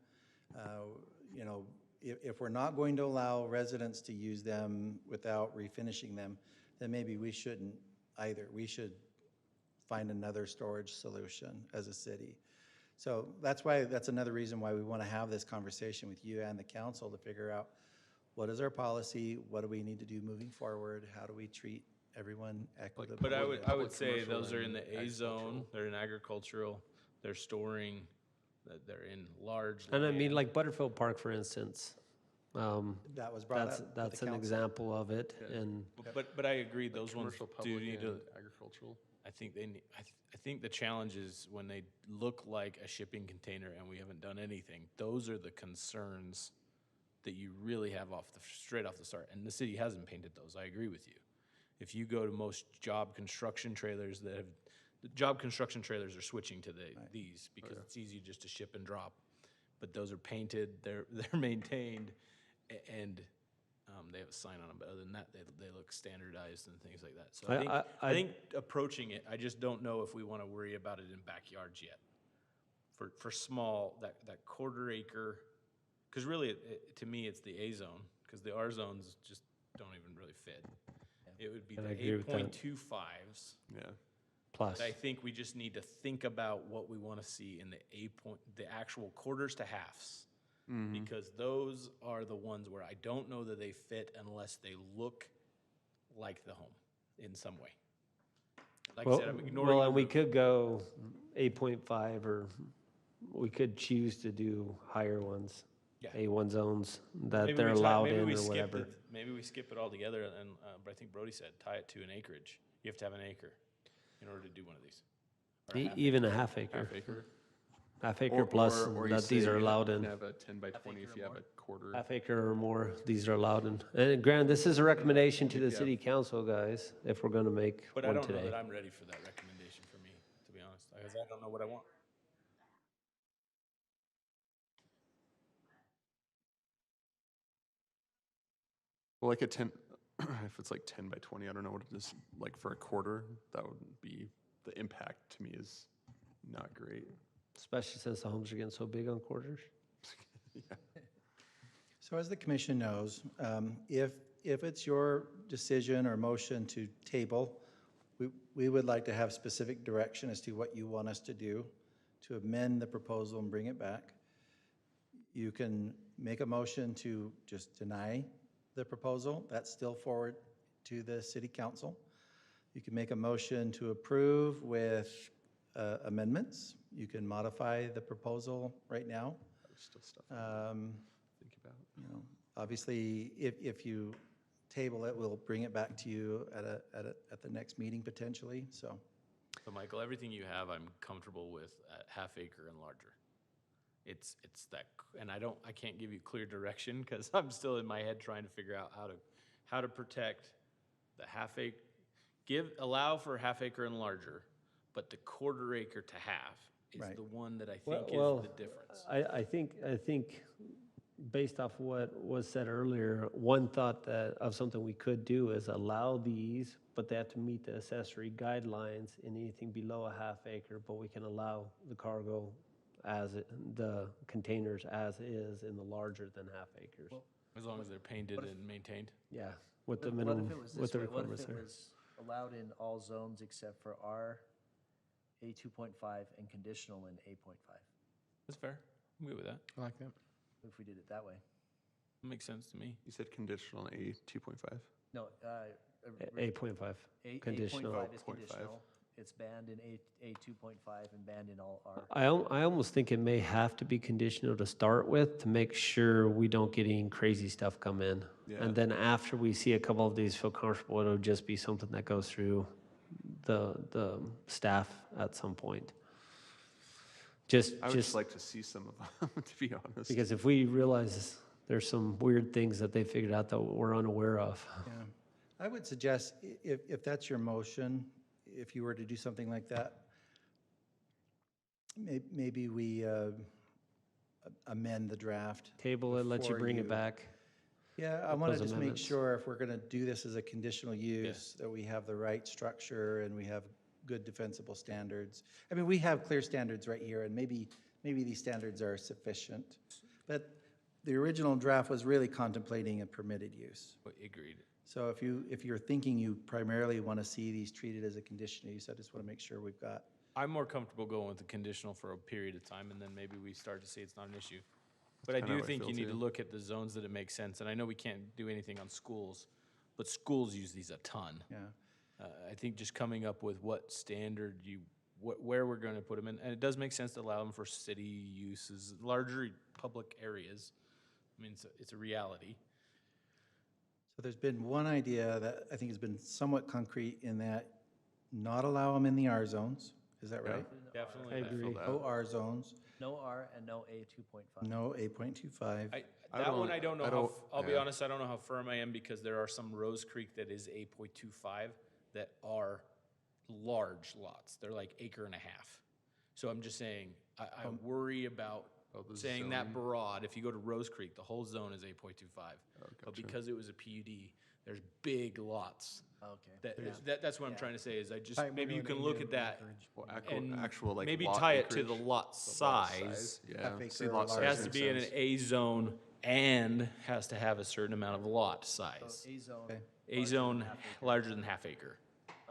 If we're not going to allow residents to use them without refinishing them, then maybe we shouldn't either. We should find another storage solution as a city. So that's another reason why we want to have this conversation with you and the council to figure out what is our policy, what do we need to do moving forward, how do we treat everyone equitably. But I would Public, say commercial, those are in and the A zone, they're in agricultural, they're storing, they're in large And I mean, land. like Butterfield Park, for instance, That was brought up with the that's an council. example of it. And But I agree, those ones Commercial, do public, need to, and agricultural. I think they need, I think the challenge is when they look like a shipping container and we haven't done anything, those are the concerns that you really have straight off the start. And the city hasn't painted those, I agree with you. If you go to most job construction trailers the job construction trailers are switching to these, because it's easy just to ship and drop. But those are painted, they're maintained, and they have a sign on them, but other than that, they look standardized and things like that. So I think approaching it, I just don't know if we want to worry about it in backyards yet. For small, that quarter acre, because really, to me, it's the A zone, because the R zones just don't even really fit. It would be And I the agree with that. 8.25s. Yeah. plus, I think we just need to think about what we want to see in the actual quarters to halves. Because those are the ones where I don't know that they fit unless they look like the home in some way. Like I said, I'm ignoring. well, the and we roof. could go 8.5, or we could choose to do higher ones. Yeah. A1 zones that Maybe they're we allowed maybe in we or skip whatever. maybe we skip it all together, and but I think Brody said tie it to an acreage. You have to have an acre in order to do one of these. Or a half Even a half acre. Half acre. Half acre plus, or you that these say are you allowed can in. have a 10 by 20 if you have a quarter. Half acre or more, these are allowed in. And granted, this is a recommendation to the city council, guys, if we're going to make But I one don't know today. that I'm ready for that recommendation for me, to be honest, because I don't know what I want. Well, like a 10, if it's like 10 by 20, I don't know what it is, like for a quarter, that would be, the impact to me is not great. Especially since the homes are getting so big on quarters. So as the commission knows, if it's your decision or motion to table, we would like to have specific direction as to what you want us to do to amend the proposal and bring it back. You can make a motion to just deny the proposal. That's still forward to the city council. You can make a motion to approve with amendments. You can modify the proposal right now. There's still stuff I think about. You know, obviously, if you table it, we'll bring it back to you at the next meeting potentially, so. So Michael, everything you have, I'm comfortable with at half acre and larger. It's that, and I can't give you clear direction because I'm still in my head trying to figure out how to protect the half acre, allow for half acre and larger, but the quarter acre to half is Right. the one that I Well- think well, is the difference. I think based off what was said earlier, one thought of something we could do is allow these, but they have to meet the accessory guidelines in anything below a half acre, but we can allow the cargo the containers as is in the larger than half acres. As long as they're painted and maintained. Yeah, with the What minimum, if it was with this the way? What if requirements it there. was allowed in all zones except for R, A 2.5, and conditional in A 0.5? That's fair. I'm good with that. I like that. If we did it that way. Makes sense to me. You said conditional A 2.5? No, A.5, A conditional. 8.5 is 0.5. conditional. It's banned in A 2.5 and banned in all R. I almost think it may have to be conditional to start with to make sure we don't get any crazy stuff come in. Yeah. And then after we see a couple of these feel comfortable, it'll just be something that goes through the staff at some point. I would just like to see some of them, to be honest. Because if we realize there's some weird things that they figured out that we're unaware of. Yeah. I would suggest, if that's your motion, if you were to do something like that, maybe we amend the draft. Table it, let you before bring it back. Yeah, I with want to those just make amendments. sure if we're going to do this as a conditional use, that we have the right structure and we have good defensible standards. I mean, we have clear standards right here, and maybe these standards are sufficient. But the original draft was really contemplating a permitted use. Agreed. So if you're thinking you primarily want to see these treated as a conditional use, I just want to make sure we've got. I'm more comfortable going with the conditional for a period of time, and then maybe we start to see it's not an issue. But I kinda do how I think feel you need to too. look at the zones that it makes sense, and I know we can't do anything on schools, but schools use these a ton. Yeah. I think just coming up with what standard where we're going to put them in, and it does make sense to allow them for city uses, larger public areas. I mean, it's a reality. So there's been one idea that I think has been somewhat concrete in that not allow them in the R zones. Is that right? Definitely. I agree. No R zones, No R and no A 2.5. no 8.25. That one, I don't know I'll be yeah. honest, I don't know how firm I am because there are some Rose Creek that is 8.25 that are large lots. They're like acre and a half. So I'm just saying, I worry about the saying that zoning. broad. If you go to Rose Creek, the whole zone is 8.25. But gotcha. because it was a PUD, there's big lots. Okay. That's what I'm trying to say is I just, Tight maybe you window can and look Indian at that Well, and actual like maybe lot tie it to the acreage. lot size. Yeah. Half See, acre or lot larger. It size has to makes be in an sense. A zone and has to have a certain amount of lot size. A zone. Okay. A zone larger than half acre.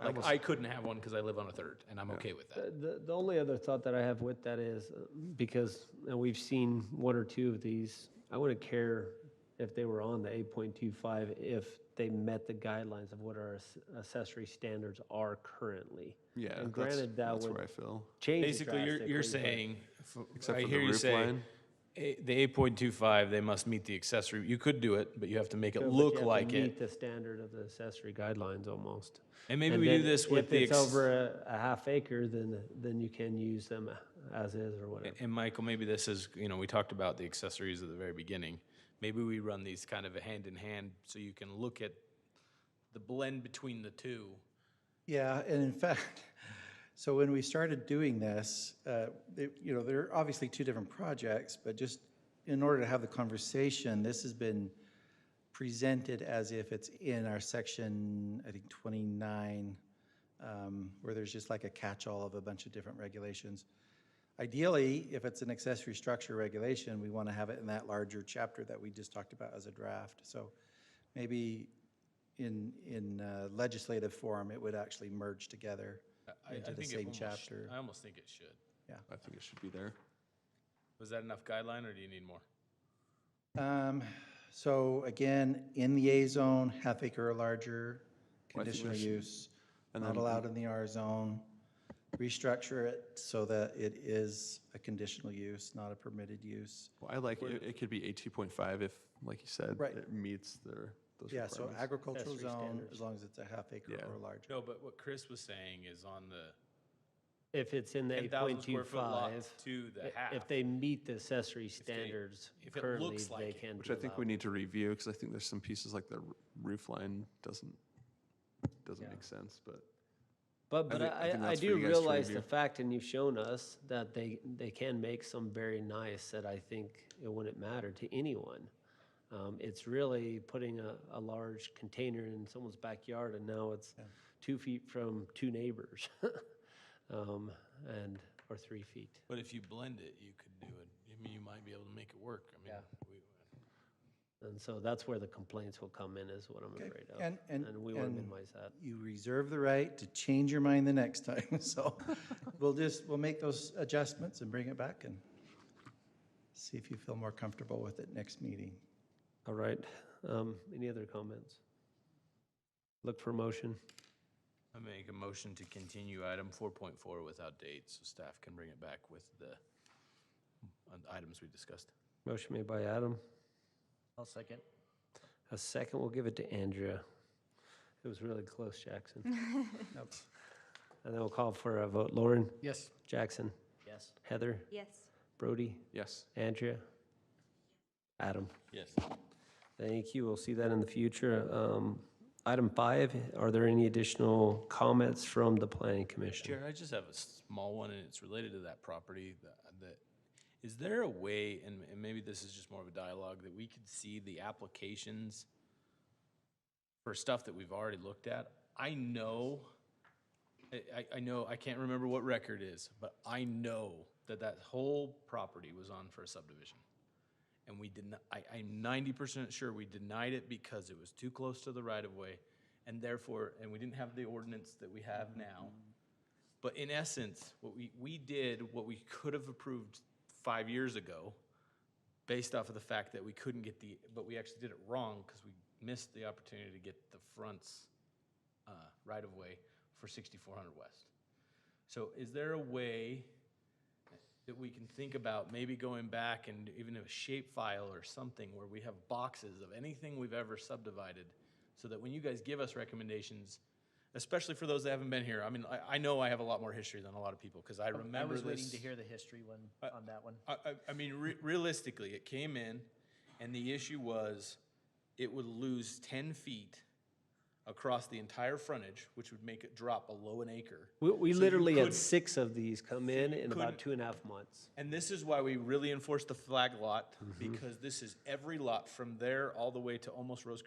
Like I couldn't have one because I live on a third, and I'm okay with that. The only other thought that I have with that is, because we've seen one or two of these, I wouldn't care if they were on the 8.25 if they met the guidelines of what our accessory standards are currently. Yeah, And that's, granted, that that's would where I feel. change it Basically, you're drastically, saying, Except I for hear the you roof say, line. the 8.25, they must meet the accessory. You could do it, but you have to make it but you look have to like meet it. the standard of the accessory guidelines almost. And maybe And we do then this with if the. it's over a half acre, then you can use them as is or whatever. And Michael, maybe this is, we talked about the accessories at the very beginning. Maybe we run these kind of a hand in hand so you can look at the blend between the two. Yeah, and in fact, so when we started doing this, there are obviously two different projects, but just in order to have the conversation, this has been presented as if it's in our section, I think 29, where there's just like a catch-all of a bunch of different regulations. Ideally, if it's an accessory structure regulation, we want to have it in that larger chapter that we just talked about as a draft. So maybe in legislative form, it would actually merge together into the same chapter. I almost think it should. I think it should be there. Was that enough guideline, or do you need more? So again, in the A zone, half acre or larger, Well, I think conditional we should- use, and not then- allowed in the R zone. Restructure it so that it is a conditional use, not a permitted use. Well, I like, it could be a 2.5 if, like you said, Right. it meets those Yeah, so requirements. agricultural Accessory zone, standards. as long as it's a half acre Yeah. or larger. No, but what Chris was saying is on the If it's in the 10,000 square foot lot 8.25, to the half. if they meet the accessory standards if it currently, looks like they it, can Which be I think we allowed. need to review, because I think there's some pieces like the roof line doesn't make sense, but. But think I that's for do you guys to realize the review. fact, and you've shown us, that they can make some very nice that I think it wouldn't matter to anyone. It's really putting a large container in someone's backyard, and now it's 2 feet from 2 neighbors, or 3 feet. But if you blend it, you could do it. I mean, you might be able to make it work. I mean, And so that's where the complaints will come in, is what I'm Okay, afraid of. and we want to minimize that. You reserve the right to change your mind the next time. So we'll make those adjustments and bring it back and see if you feel more comfortable with it next meeting. All right. Any other comments? Look for a motion. I make a motion to continue item 4.4 without dates, so staff can bring it back with the items we discussed. Motion made by Adam. I'll second. A second, we'll give it to Andrea. It was really close, Jackson. Nope. And then we'll call for a vote. Lauren? Yes. Jackson? Yes. Heather? Yes. Brody? Yes. Andrea? Adam? Yes. Thank you. We'll see that in the future. Item 5, are there any additional comments from the Planning Commission? Chair, I just have a small one, and it's related to that property. Is there a way, and maybe this is just more of a dialogue, that we could see the applications for stuff that we've already looked at? I know, I can't remember what record is, but I know that whole property was on for a subdivision. And we did not, I'm 90% sure we denied it because it was too close to the right-of-way, and therefore, and we didn't have the ordinance that we have now. But in essence, what we did, what we could have approved 5 years ago, based off of the fact that we couldn't get but we actually did it wrong because we missed the opportunity to get the front's right-of-way for 6400 West. So is there a way that we can think about maybe going back and even a shape file or something where we have boxes of anything we've ever subdivided, so that when you guys give us recommendations, especially for those that haven't been here, I mean, I know I have a lot more history than a lot of people, because I remember I was this. waiting to hear the history on that one. I mean, realistically, it came in, and the issue was it would lose 10 feet across the entire frontage, which would make it drop below an acre. We So you literally had couldn't- 6 of these come in couldn't- about 2.5 months. And this is why we really enforce the flag lot, Mm-hmm. because this is every lot from there all the way to almost Rose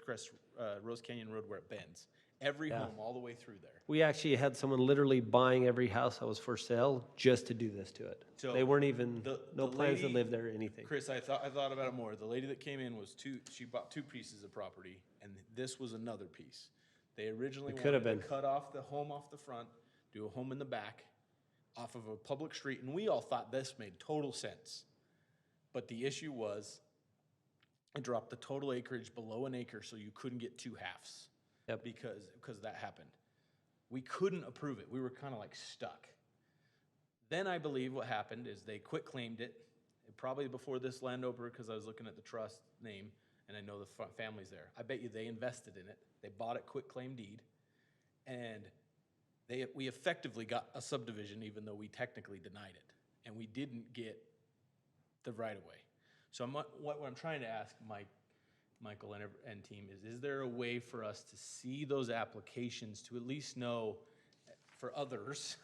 Canyon Road where it bends. Every Yeah. home all the way through there. We actually had someone literally buying every house that was for sale just to do this to it. So They weren't even, no the plans to lady- live there or anything. Chris, I thought about it more. The lady that came in was she bought 2 pieces of property, and this was another piece. They originally It could have wanted to been. cut off the home off the front, do a home in the back, off of a public street, and we all thought this made total sense. But the issue was, it dropped the total acreage below an acre, so you couldn't get 2 halves. Yep. Because that happened. We couldn't approve it. We were kind of like stuck. Then I believe what happened is they quit claimed it, probably before this landowner, because I was looking at the trust name, and I know the family's there. I bet you they invested in it. They bought it quit claim deed, and we effectively got a subdivision, even though we technically denied it, and we didn't get the right-of-way. So what I'm trying to ask Michael and team is there a way for us to see those applications to at least know for others,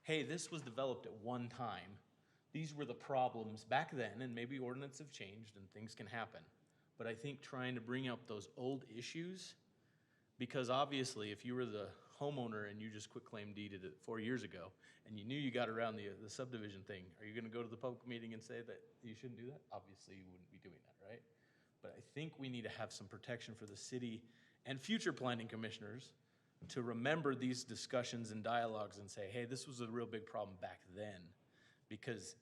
hey, this was developed at one time. These were the problems back then, and maybe ordinances have changed and things can happen. but I think trying to bring up those old issues, because obviously if you were the homeowner and you just quit claim deeded it 4 years ago, and you knew you got around the subdivision thing, are you gonna go to the public meeting and say that you shouldn't do that? Obviously, you wouldn't be doing that, right? But I think we need to have some protection for the city and future planning commissioners to remember these discussions and dialogues and say, hey, this was a real big problem back then. Because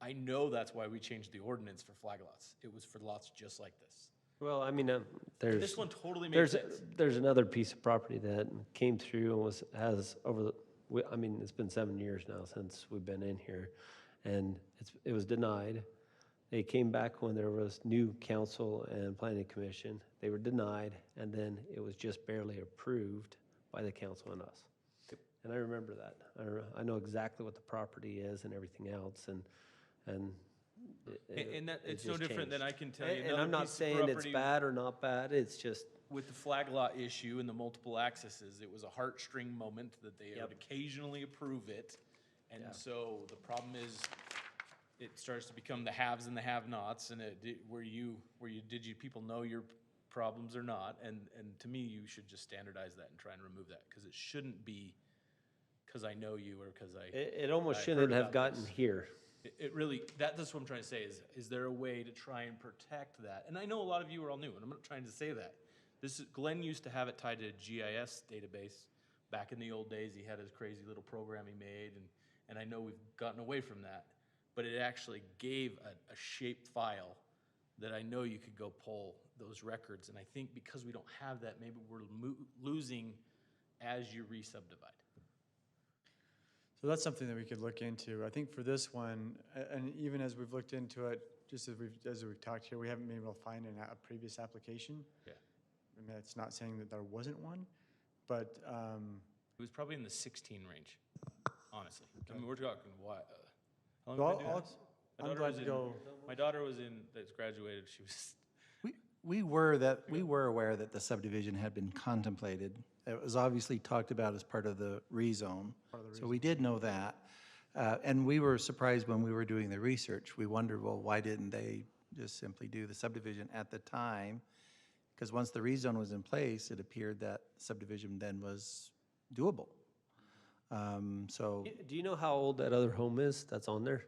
I know that's why we changed the ordinance for flag lots. It was for lots just like this. Well, I mean, there's. This one totally makes sense. There's another piece of property that came through and has I mean, it's been 7 years now since we've been in here, and it was denied. They came back when there was new council and planning commission. They were denied, and then it was just barely approved by the council and us. And I remember that. I know exactly what the property is and everything else, and It's no different than I can tell you. And I'm not saying it's bad or not bad, it's just. With the flag lot issue and the multiple accesses, it was a heartstring moment that they would occasionally approve it. And so the problem is, it starts to become the haves and the have-nots, and did you people know your problems or not? And to me, you should just standardize that and try and remove that, because it shouldn't be because I know you or because I. It almost I shouldn't heard have about gotten this. here. It really, that's what I'm trying to say is there a way to try and protect that? And I know a lot of you are all new, and I'm not trying to say that. Glenn used to have it tied to a GIS database. Back in the old days, he had his crazy little program he made, and I know we've gotten away from that. But it actually gave a shaped file that I know you could go pull those records. And I think because we don't have that, maybe we're losing as you re-subdivide. So that's something that we could look into. I think for this one, and even as we've looked into it, just as we've talked here, we haven't been able to find a previous application. Yeah. I mean, it's not saying that there wasn't one, but It was probably in the 16 range, honestly. I mean, we're talking what? How long so have we been doing this? I'm glad to go. My daughter was that's graduated. She was. We were aware that the subdivision had been contemplated. It was obviously talked about as part of the rezone. So we did know that. And we were surprised when we were doing the research. We wondered, well, why didn't they just simply do the subdivision at the time? Because once the rezone was in place, it appeared that subdivision then was doable. So. Do you know how old that other home is that's on there?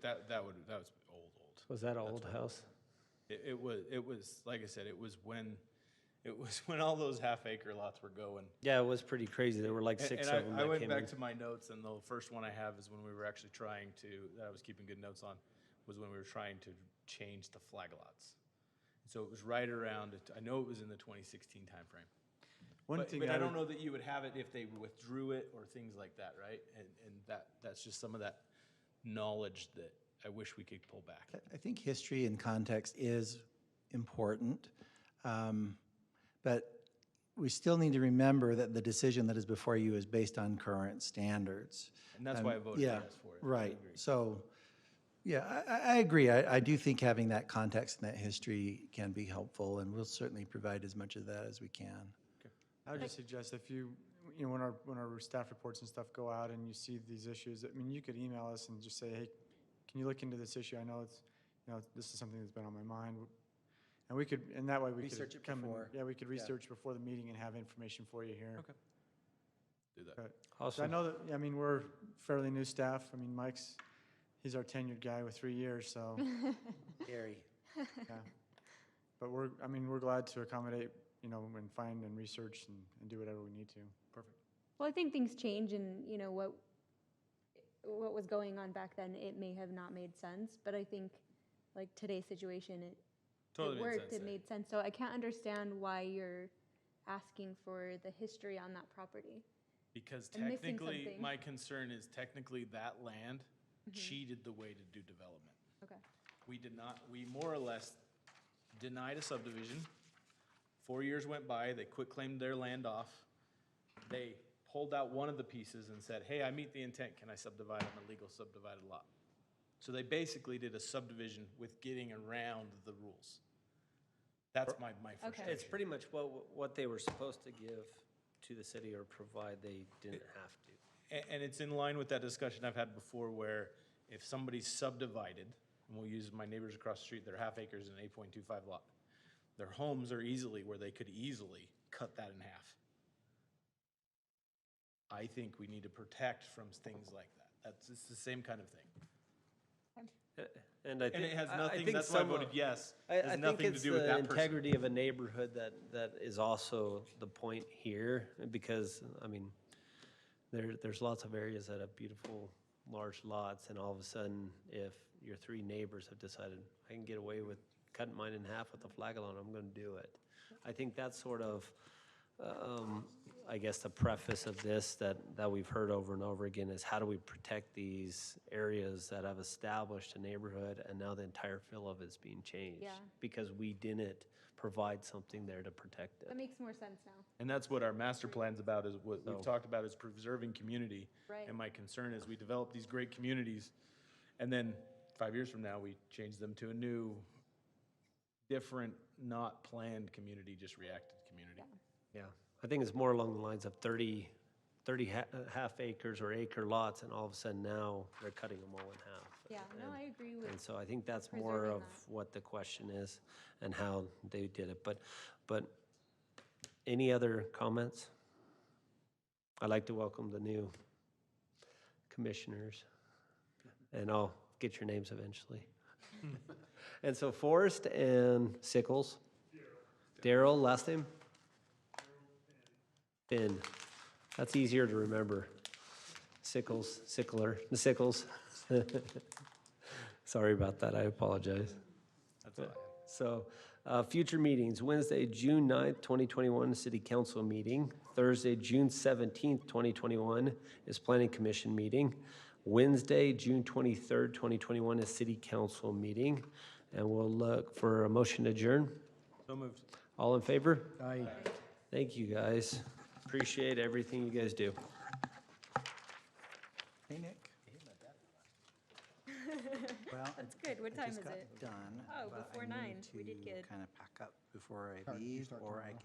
That was old. Was that an old house? It was like I said, it was when all those half-acre lots were going. Yeah, it was pretty crazy. There were like six of them I that went came back in. to my notes, and the first one I have is when we were actually trying to, that I was keeping good notes on, was when we were trying to change the flag lots. So it was right around, I know it was in the 2016 timeframe. But I don't know that you would have it if they withdrew it or things like that, right? And that's just some of that knowledge that I wish we could pull back. I think history and context is important, but we still need to remember that the decision that is before you is based on current standards. And that's why I voted yes for it. I Right. agree. So, yeah, I agree. I do think having that context and that history can be helpful, and we'll certainly provide as much of that as we can. I would just suggest if when our staff reports and stuff go out and you see these issues, I mean, you could email us and just say, hey, can you look into this issue? I know this is something that's been on my mind. And that way we Research could it come before. we could research before the meeting and have information for you here. Okay. Do that. But, Awesome. so I know that, I mean, we're fairly new staff. I mean, he's our tenured guy with 3 years, so. Gary. Yeah. But we're glad to accommodate, and find and research and do whatever we need to. Perfect. Well, I think things change, and what was going on back then, it may have not made sense, but I think like today's situation, it Totally made worked, sense, it made sense. So I can't understand why you're asking for the history on that property. Because I'm missing technically, something. my concern is technically that land cheated the way to do development. Okay. We more or less denied a subdivision. 4 years went by, they quit claimed their land off. They pulled out one of the pieces and said, hey, I meet the intent, can I subdivide on a legal subdivided lot? So they basically did a subdivision with getting around the rules. That's my frustration. It's pretty much what they were supposed to give to the city or provide, they didn't have to. And it's in line with that discussion I've had before where if somebody's subdivided, and we'll use my neighbors across the street, they're half acres and an 8.25 lot. Their homes are easily where they could easily cut that in half. I think we need to protect from things like that. It's the same kind of thing. And I And think, it has I nothing, think that's why I some voted of- yes. I It has think nothing to it's do with the that person. integrity of a neighborhood that is also the point here, because, I mean, there's lots of areas that have beautiful, large lots, and all of a sudden, if your three neighbors have decided, I can get away with cutting mine in half with a flag alone, I'm gonna do it. I think that's sort of, I guess the preface of this that we've heard over and over again is how do we protect these areas that have established a neighborhood and now the entire feel of it's being changed? Yeah. Because we didn't provide something there to protect it. That makes more sense now. And that's what our master plan's about, is what we've So- talked about, is preserving community. Right. And my concern is we develop these great communities, and then 5 years from now, we change them to a new, different, not planned community, just reacted community. Yeah, I think it's more along the lines of 30 half acres or acre lots, and all of a sudden now they're cutting them all in half. Yeah, no, I agree with. And so I think that's more preserving of that. what the question is and how they did it. But any other comments? I'd like to welcome the new commissioners, and I'll get your names eventually. And so Forrest and Sickles. Daryl, last name? Finn. That's easier to remember. Sickles, Sickler, the Sickles. Sorry about that, I apologize. That's all I have. So, future meetings, Wednesday, June 9th, 2021, City Council meeting. Thursday, June 17th, 2021 is Planning Commission meeting. Wednesday, June 23rd, 2021 is City Council meeting. And we'll look for a motion to adjourn. So moved. All in favor? Aye. Thank you, guys. Appreciate everything you guys do. Hey, Nick. Well, That's good. What time just is got it? done. Oh, but before I need 9. We did to good. kind of pack up before I Start- you leave, start or I tomorrow. can